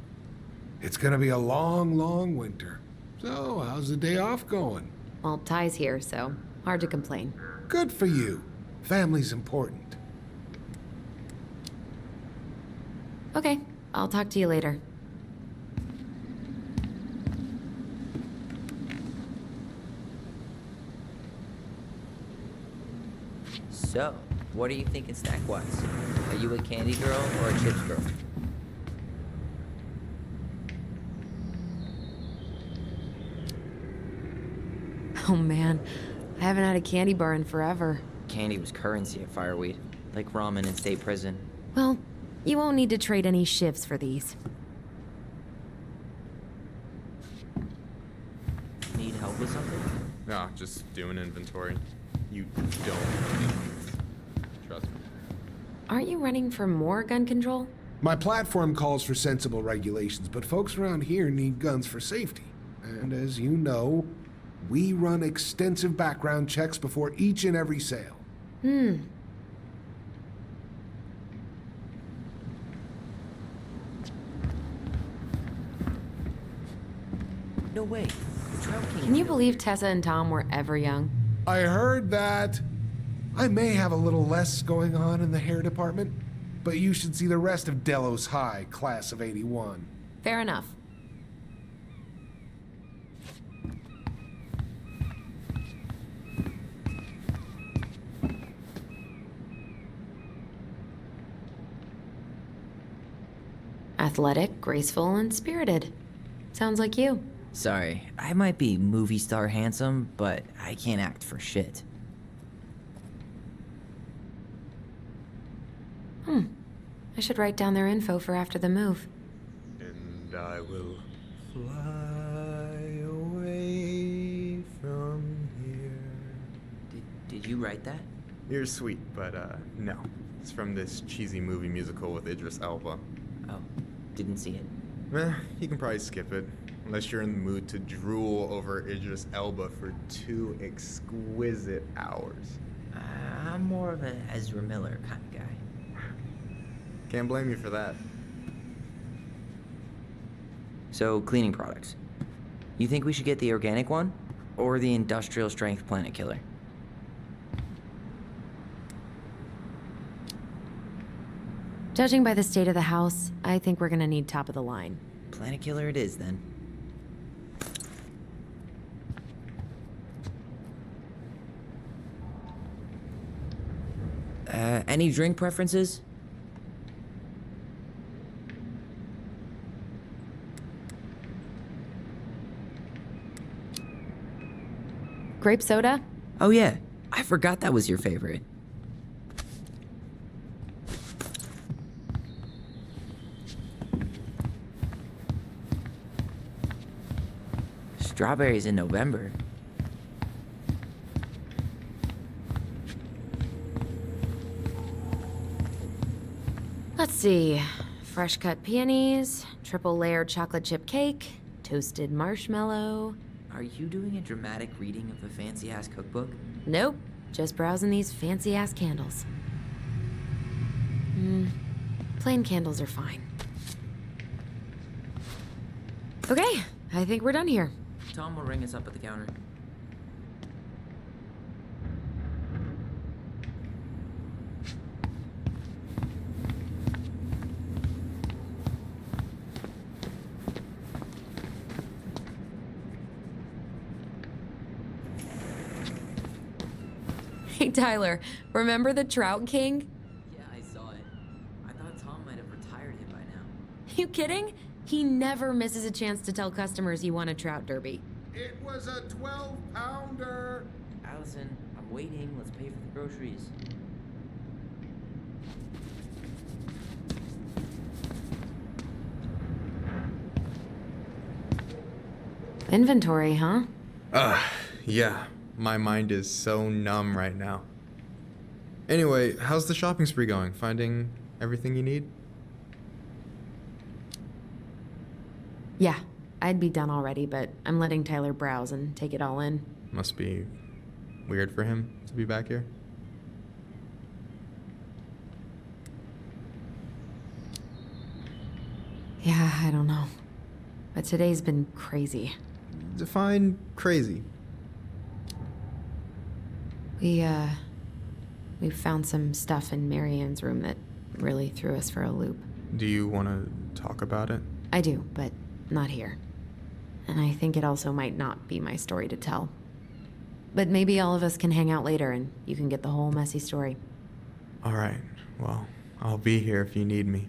It's gonna be a long, long winter. So, how's the day off going? Well, Ty's here, so hard to complain. Good for you. Family's important. Okay, I'll talk to you later. So, what are you thinking snack-wise? Are you a candy girl or a chips girl? Oh man, I haven't had a candy bar in forever. Candy was currency at Fireweed, like ramen in state prison. Well, you won't need to trade any shifts for these. Need help help with something? No, just doing inventory. You don't trust me. Aren't you running for more gun control? My platform calls for sensible regulations, but folks around here need guns for safety. And as you know, we run extensive background checks before each and every sale. No way. The Trout King. Can you believe Tessa and Tom were ever young? I heard that I may have a little less going on in the hair department, but you should see the rest of Delos High, class of '81. Fair enough. Athletic, graceful, and spirited. Sounds like you. Sorry, I might be movie star handsome, but I can't act for shit. I should write down their info for after the move. And I will fly away from here. Did you write that? You're sweet, but no. It's from this cheesy movie musical with Idris Elba. Oh, didn't see it. You can probably skip it, unless you're in the mood to drool over Idris Elba for 2 exquisite hours. I'm more of an Ezra Miller kind of guy. Can't blame you for that. So, cleaning products. You think we should get the organic one? Or the industrial strength planet killer? Judging by the state of the house, I think we're gonna need top of the line. Planet killer it is, then. Any drink preferences? Grape soda? Oh yeah, I forgot that was your favorite. Strawberries in November. Let's see. Fresh cut peonies, triple layered chocolate chip cake, toasted marshmallow. Are you doing a dramatic reading of a fancy-ass cookbook? Nope, just browsing these fancy ass candles. Plain candles are fine. Okay, I think we're done here. Tom will ring us up at the counter. Hey Tyler, remember the Trout King? Yeah, I saw it. I thought Tom might have retired him by now. You kidding? He never misses a chance to tell customers he won a trout derby. It was a 12-pounder. Alyson, I'm waiting. Let's pay for the groceries. Inventory, huh? Yeah. My mind is so numb right now. Anyway, how's the shopping spree going? Finding everything you need? Yeah, I'd be done already, but I'm letting Tyler browse and take it all in. Must be weird for him to be back here. Yeah, I don't know. But today's been crazy. Define crazy. We found some stuff in Marianne's room that really threw us for a loop. Do you want to talk about it? I do, but not here. And I think it also might not be my story to tell. But maybe all of us can hang out later and you can get the whole messy story. All right. Well, I'll be here if you need me.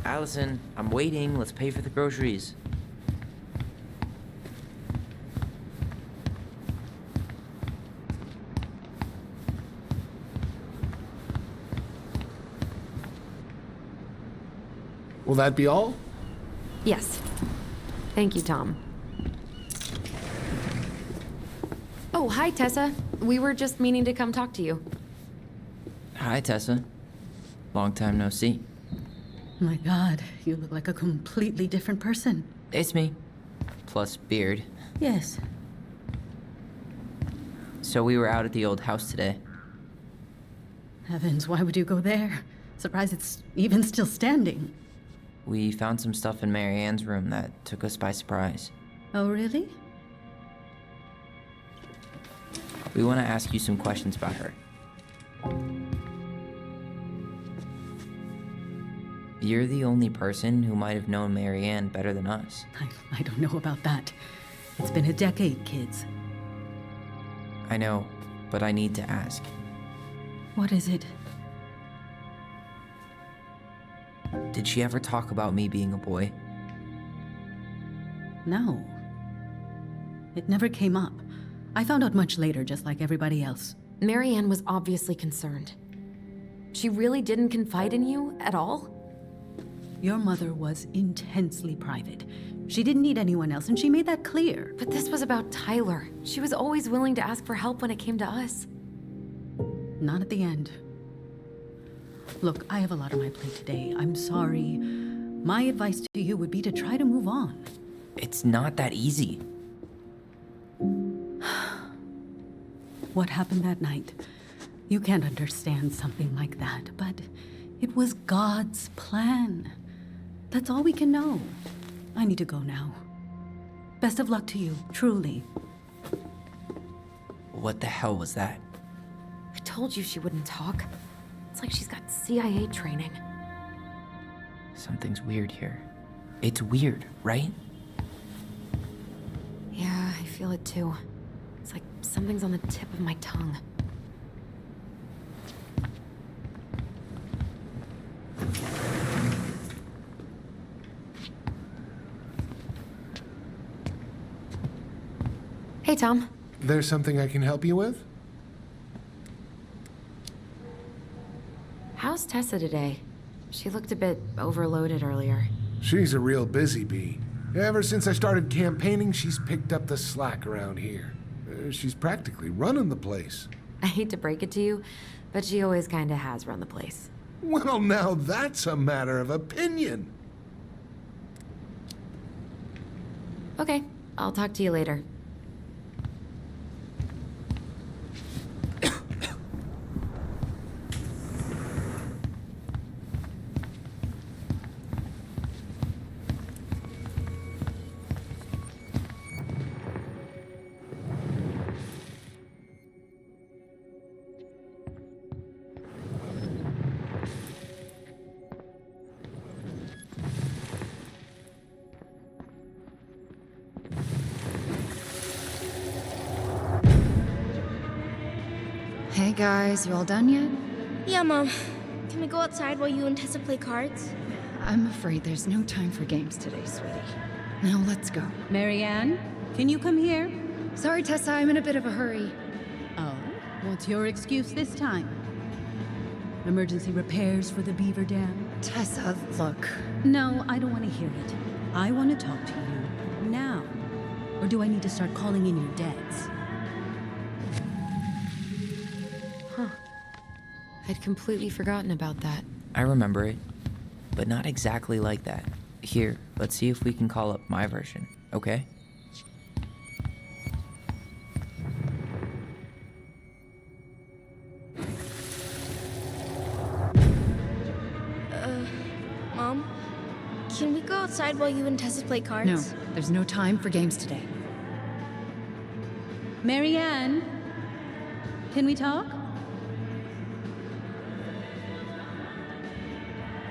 Alyson, I'm waiting. Let's pay for the groceries. Will that be all? Yes. Thank you, Tom. Oh, hi, Tessa. We were just meaning to come talk to you. Hi, Tessa. Long time no see. My God, you look like a completely different person. It's me. Plus beard. Yes. So we were out at the old house today. Heavens, why would you go there? Surprised it's even still standing. We found some stuff in Mary Ann's room that took us by surprise. Oh, really? We want to ask you some questions about her. You're the only person who might have known Mary Ann better than us. I don't know about that. It's been a decade, kids. I know, but I need to ask. What is it? Did she ever talk about me being a boy? No. It never came up. I found out much later, just like everybody else. Mary Ann was obviously concerned. She really didn't confide in you at all? Your mother was intensely private. She didn't need anyone else, and she made that clear. But this was about Tyler. She was always willing to ask for help when it came to us. Not at the end. Look, I have a lot on my plate today. I'm sorry. My advice to you would be to try to move on. It's not that easy. What happened that night? You can't understand something like that, but it was God's plan. That's all we can know. I need to go now. Best of luck to you, truly. What the hell was that? I told you she wouldn't talk. It's like she's got CIA training. Something's weird here. It's weird, right? Yeah, I feel it too. It's like something's on the tip of my tongue. Hey, Tom. There's something I can help you with? How's Tessa today? She looked a bit overloaded earlier. She's a real busy bee. Ever since I started campaigning, she's picked up the slack around here. She's practically running the place. I hate to break it to you, but she always kinda has run the place. Well, now that's a matter of opinion. Okay, I'll talk to you later. Hey guys, you all done yet? Yeah, Mom. Can we go outside while you and Tessa play cards? I'm afraid there's no time for games today, sweetie. Now let's go. Mary Ann, can you come here? Sorry, Tessa, I'm in a bit of a hurry. Oh, what's your excuse this time? Emergency repairs for the beaver dam? Tessa, look. No, I don't want to hear it. I want to talk to you now. Or do I need to start calling in your debts? I'd completely forgotten about that. I remember it, but not exactly like that. Here, let's see if we can call up my version, okay? Mom? Can we go outside while you and Tessa play cards? No, there's no time for games today. Mary Ann, can we talk?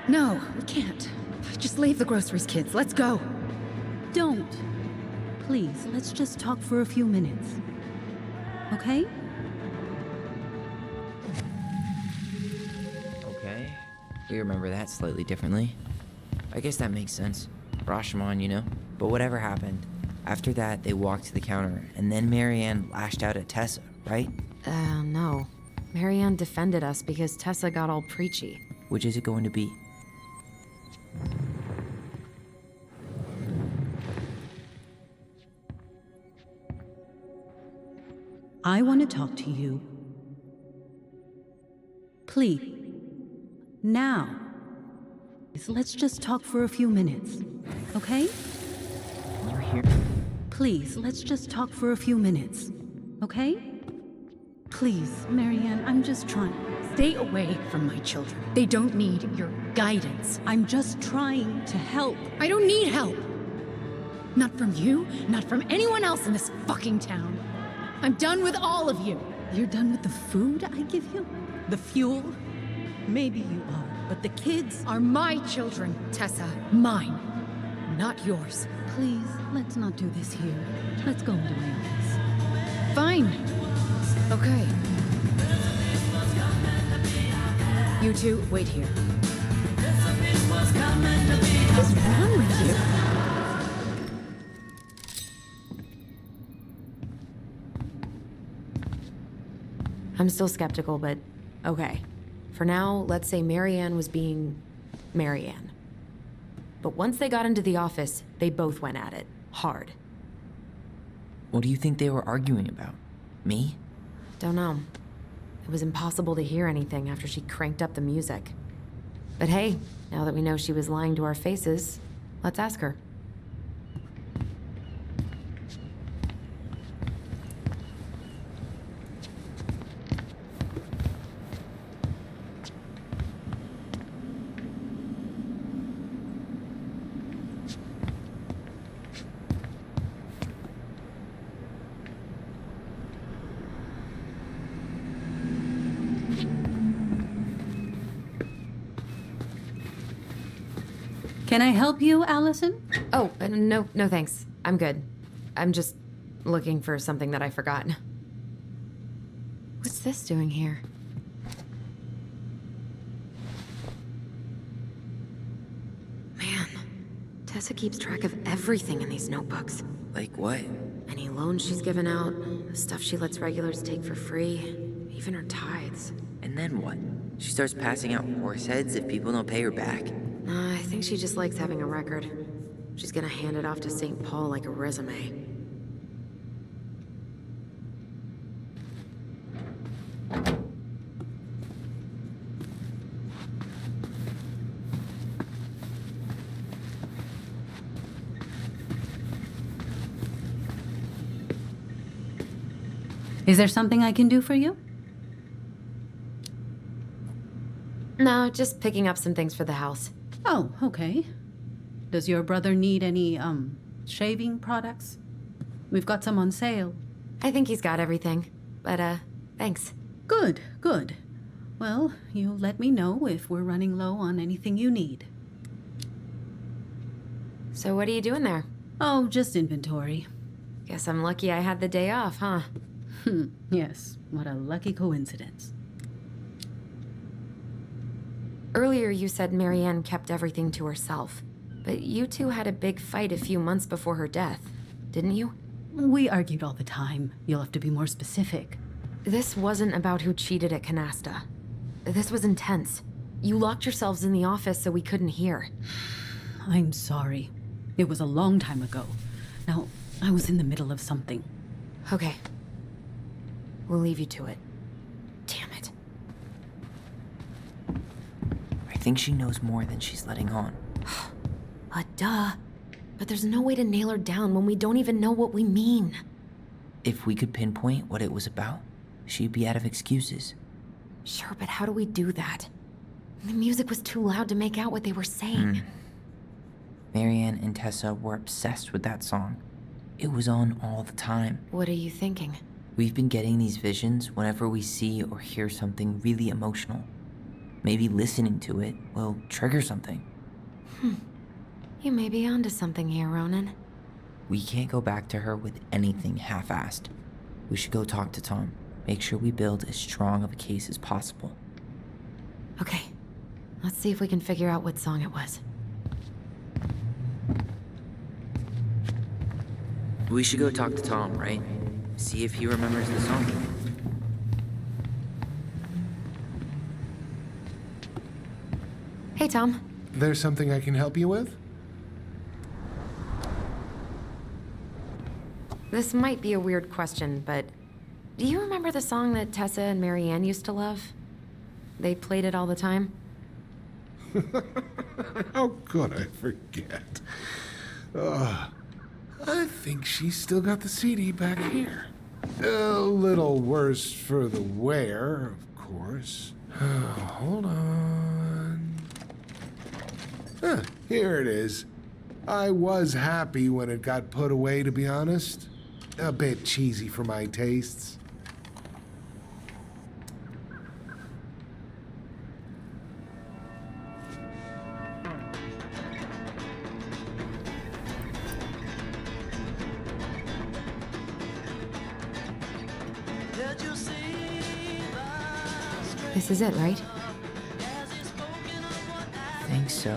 No, we can't. Just leave the groceries, kids. Let's go. Don't. Please, let's just talk for a few minutes. Okay? Okay. We remember that slightly differently. I guess that makes sense. Rashomon, you know? But whatever happened, after that, they walked to the counter, and then Mary Ann lashed out at Tessa, right? No. Mary Ann defended us because Tessa got all preachy. Which is it going to be? I want to talk to you. Please. Now. Let's just talk for a few minutes, okay? You hear? Please, let's just talk for a few minutes, okay? Please, Marianne, I'm just trying. Stay away from my children. They don't need your guidance. I'm just trying to help. I don't need help. Not from you, not from anyone else in this fucking town. I'm done with all of you. You're done with the food I give you? The fuel? Maybe you are, but the kids Are my children, Tessa. Mine, not yours. Please, let's not do this here. Let's go into my office. Fine. Okay. You two, wait here. What's wrong with you? I'm still skeptical, but okay. For now, let's say Marianne was being Marianne. But once they got into the office, they both went at it. Hard. What do you think they were arguing about? Me? Don't know. It was impossible to hear anything after she cranked up the music. But hey, now that we know she was lying to our faces, let's ask her. Can I help you, Alyson? Oh, no thanks. I'm good. I'm just looking for something that I forgot. What's this doing here? Man, Tessa keeps track of everything in these notebooks. Like what? Any loans she's given out, the stuff she lets regulars take for free, even her tithes. And then what? She starts passing out horse heads if people don't pay her back? I think she just likes having a record. She's gonna hand it off to St. Paul like a resume. Is there something I can do for you? No, just picking up some things for the house. Oh, okay. Does your brother need any, shaving products? We've got some on sale. I think he's got everything. But, thanks. Good, good. Well, you'll let me know if we're running low on anything you need. So what are you doing there? Oh, just inventory. Guess I'm lucky I had the day off, huh? Yes, what a lucky coincidence. Earlier you said Marianne kept everything to herself. But you two had a big fight a few months before her death, didn't you? We argued all the time. You'll have to be more specific. This wasn't about who cheated at Canasta. This was intense. You locked yourselves in the office so we couldn't hear. I'm sorry. It was a long time ago. Now, I was in the middle of something. Okay. We'll leave you to it. Damn it. I think she knows more than she's letting on. Duh. But there's no way to nail her down when we don't even know what we mean. If we could pinpoint what it was about, she'd be out of excuses. Sure, but how do we do that? The music was too loud to make out what they were saying. Marianne and Tessa were obsessed with that song. It was on all the time. What are you thinking? We've been getting these visions whenever we see or hear something really emotional. Maybe listening to it will trigger something. You may be onto something here, Ronan. We can't go back to her with anything half-assed. We should go talk to Tom. Make sure we build as strong of a case as possible. Okay. Let's see if we can figure out what song it was. We should go talk to Tom, right? See if he remembers the song. Hey, Tom. There's something I can help you with? This might be a weird question, but Do you remember the song that Tessa and Marianne used to love? They played it all the time. How could I forget? I think she's still got the CD back here. A little worse for the wear, of course. Hold on. Here it is. I was happy when it got put away, to be honest. A bit cheesy for my tastes. This is it, right? Think so.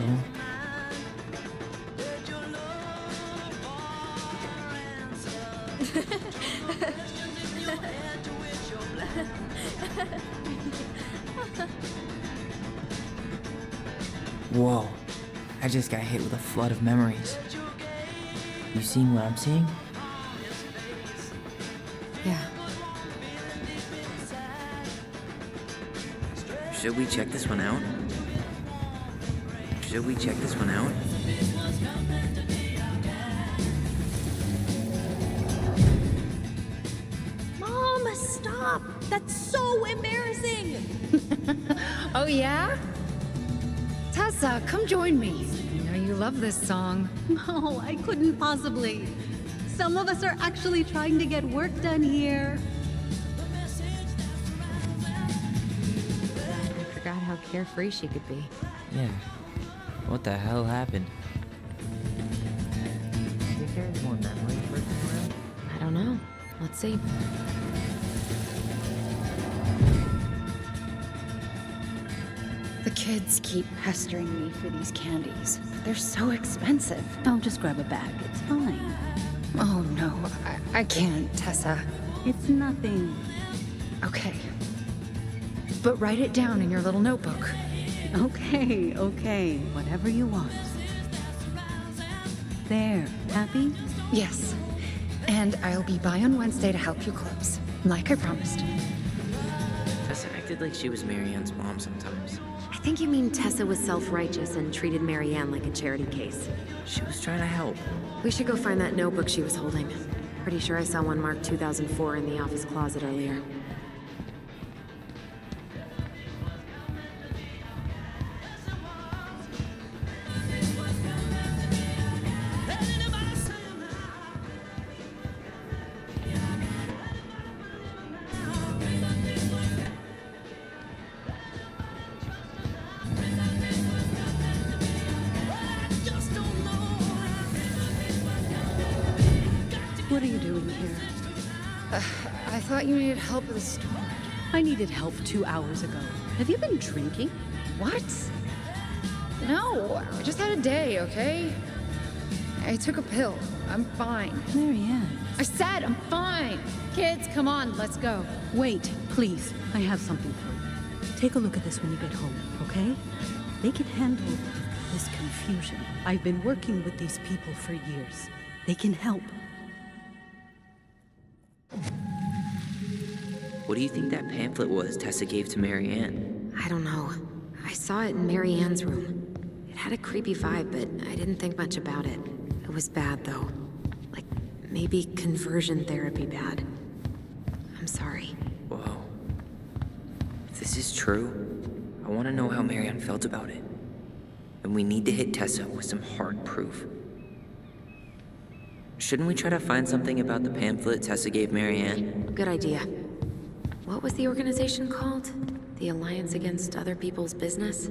Whoa. I just got hit with a flood of memories. You seeing what I'm seeing? Yeah. Should we check this one out? Should we check this one out? Mom, stop! That's so embarrassing! Oh, yeah? Tessa, come join me. You know you love this song. No, I couldn't possibly. Some of us are actually trying to get work done here. I forgot how carefree she could be. Yeah. What the hell happened? Think there's more memories lurking around? I don't know. Let's see. The kids keep pestering me for these candies. They're so expensive. I'll just grab a bag. It's fine. Oh, no. I can't, Tessa. It's nothing. Okay. But write it down in your little notebook. Okay. Whatever you want. There. Happy? Yes. And I'll be by on Wednesday to help you close, like I promised. Tessa acted like she was Marianne's mom sometimes. I think you mean Tessa was self-righteous and treated Marianne like a charity case. She was trying to help. We should go find that notebook she was holding. Pretty sure I saw one marked 2004 in the office closet earlier. What are you doing here? I thought you needed help with the storm. I needed help 2 hours ago. Have you been drinking? What? No, I just had a day, okay? I took a pill. I'm fine. Marianne. I said I'm fine. Kids, come on, let's go. Wait, please. I have something for you. Take a look at this when you get home, okay? They can handle this confusion. I've been working with these people for years. They can help. What do you think that pamphlet was Tessa gave to Marianne? I don't know. I saw it in Marianne's room. It had a creepy vibe, but I didn't think much about it. It was bad, though. Like, maybe conversion therapy bad. I'm sorry. Whoa. If this is true, I want to know how Marianne felt about it. And we need to hit Tessa with some hard proof. Shouldn't we try to find something about the pamphlet Tessa gave Marianne? Good idea. What was the organization called? The Alliance Against Other People's Business?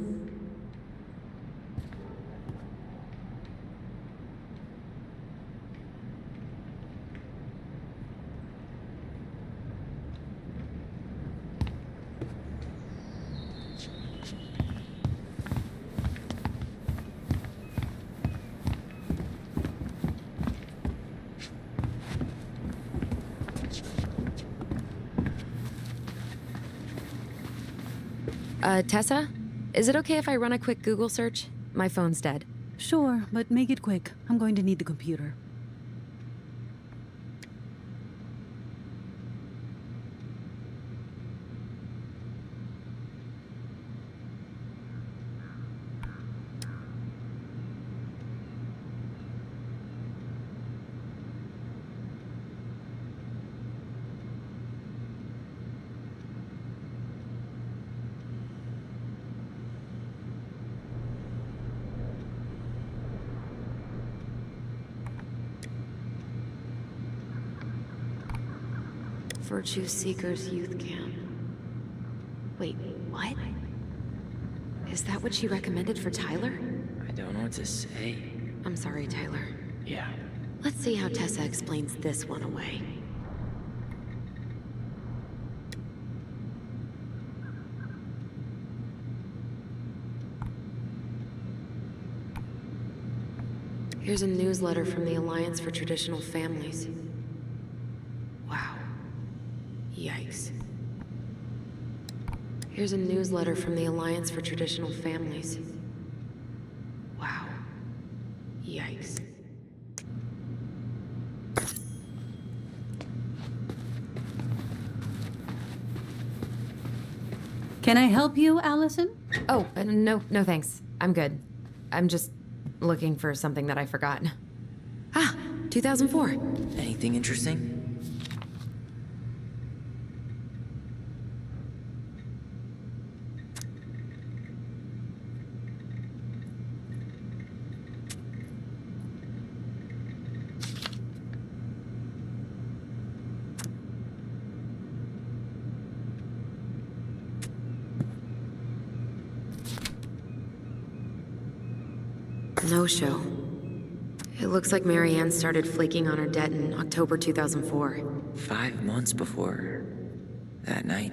Tessa? Is it okay if I run a quick Google search? My phone's dead. Sure, but make it quick. I'm going to need the computer. Virtue Seekers Youth Camp. Wait, what? Is that what she recommended for Tyler? I don't know what to say. I'm sorry, Tyler. Yeah. Let's see how Tessa explains this one away. Here's a newsletter from the Alliance for Traditional Families. Wow. Yikes. Here's a newsletter from the Alliance for Traditional Families. Wow. Yikes. Can I help you, Alyson? Oh, no thanks. I'm good. I'm just looking for something that I forgot. Ah, 2004. Anything interesting? No show. It looks like Marianne started flaking on her debt in October 2004. 5 months before that night.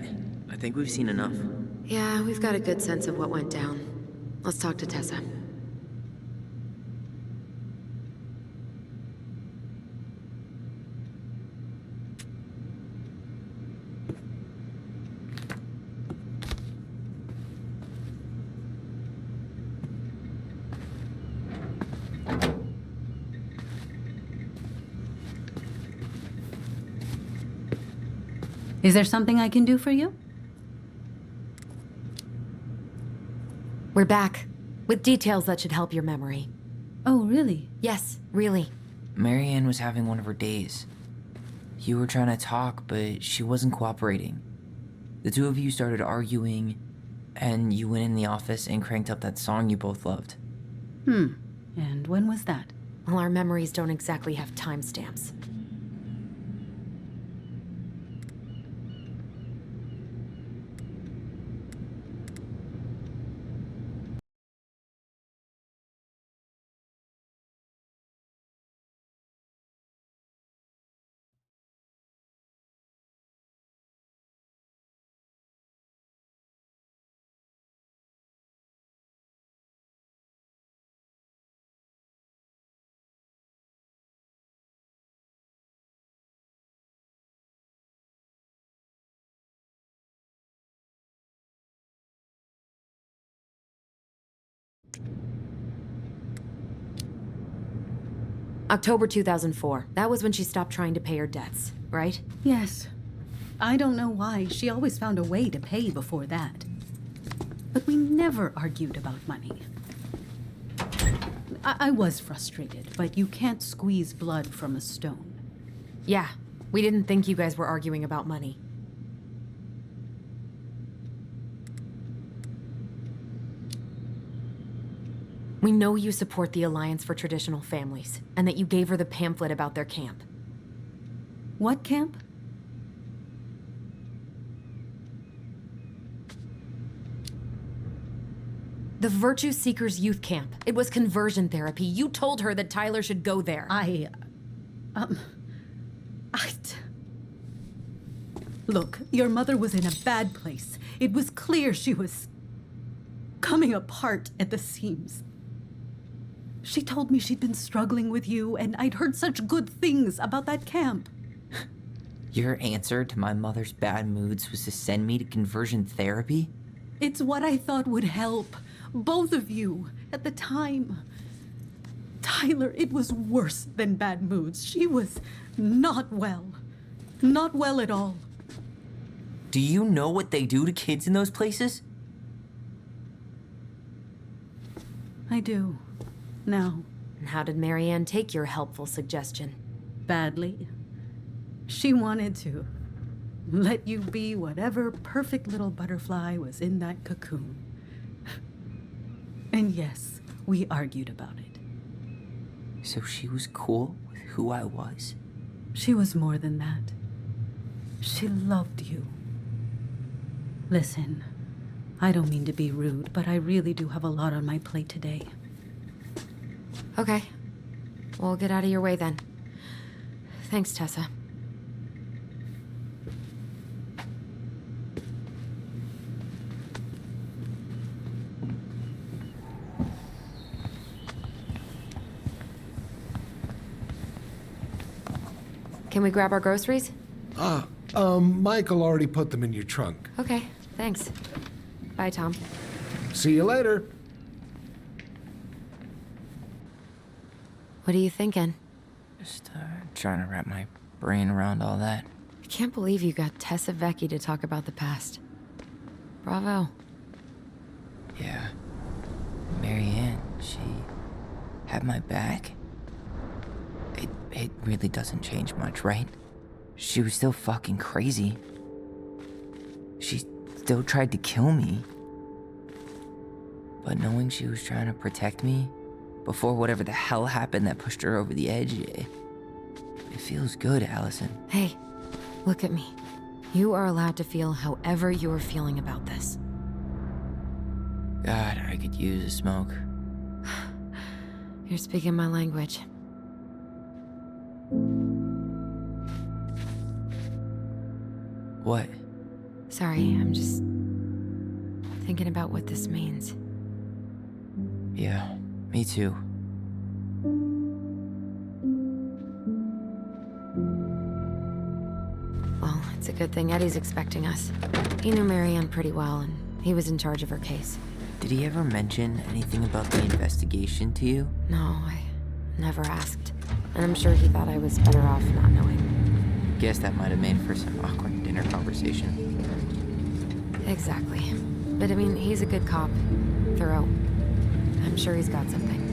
I think we've seen enough. Yeah, we've got a good sense of what went down. Let's talk to Tessa. Is there something I can do for you? We're back, with details that should help your memory. Oh, really? Yes, really. Marianne was having one of her days. You were trying to talk, but she wasn't cooperating. The two of you started arguing, and you went in the office and cranked up that song you both loved. And when was that? Well, our memories don't exactly have timestamps. October 2004. That was when she stopped trying to pay her debts, right? Yes. I don't know why. She always found a way to pay before that. But we never argued about money. I was frustrated, but you can't squeeze blood from a stone. Yeah, we didn't think you guys were arguing about money. We know you support the Alliance for Traditional Families, and that you gave her the pamphlet about their camp. What camp? The Virtue Seekers Youth Camp. It was conversion therapy. You told her that Tyler should go there. Look, your mother was in a bad place. It was clear she was coming apart at the seams. She told me she'd been struggling with you, and I'd heard such good things about that camp. Your answer to my mother's bad moods was to send me to conversion therapy? It's what I thought would help both of you at the time. Tyler, it was worse than bad moods. She was not well. Not well at all. Do you know what they do to kids in those places? I do. Now. And how did Marianne take your helpful suggestion? Badly. She wanted to let you be whatever perfect little butterfly was in that cocoon. And yes, we argued about it. So she was cool with who I was? She was more than that. She loved you. Listen, I don't mean to be rude, but I really do have a lot on my plate today. Okay. We'll get out of your way then. Thanks, Tessa. Can we grab our groceries? Michael already put them in your trunk. Okay, thanks. Bye, Tom. See you later. What are you thinking? Just trying to wrap my brain around all that. I can't believe you got Tessa Vecchi to talk about the past. Bravo. Yeah. Marianne, she had my back. It really doesn't change much, right? She was still fucking crazy. She still tried to kill me. But knowing she was trying to protect me before whatever the hell happened that pushed her over the edge, it feels good, Alyson. Hey, look at me. You are allowed to feel however you're feeling about this. God, I could use a smoke. You're speaking my language. What? Sorry, I'm just thinking about what this means. Yeah, me too. Well, it's a good thing Eddie's expecting us. He knew Marianne pretty well, and he was in charge of her case. Did he ever mention anything about the investigation to you? No, I never asked. And I'm sure he thought I was better off not knowing. Guess that might have made for some awkward dinner conversation. Exactly. But I mean, he's a good cop. Thorough. I'm sure he's got something.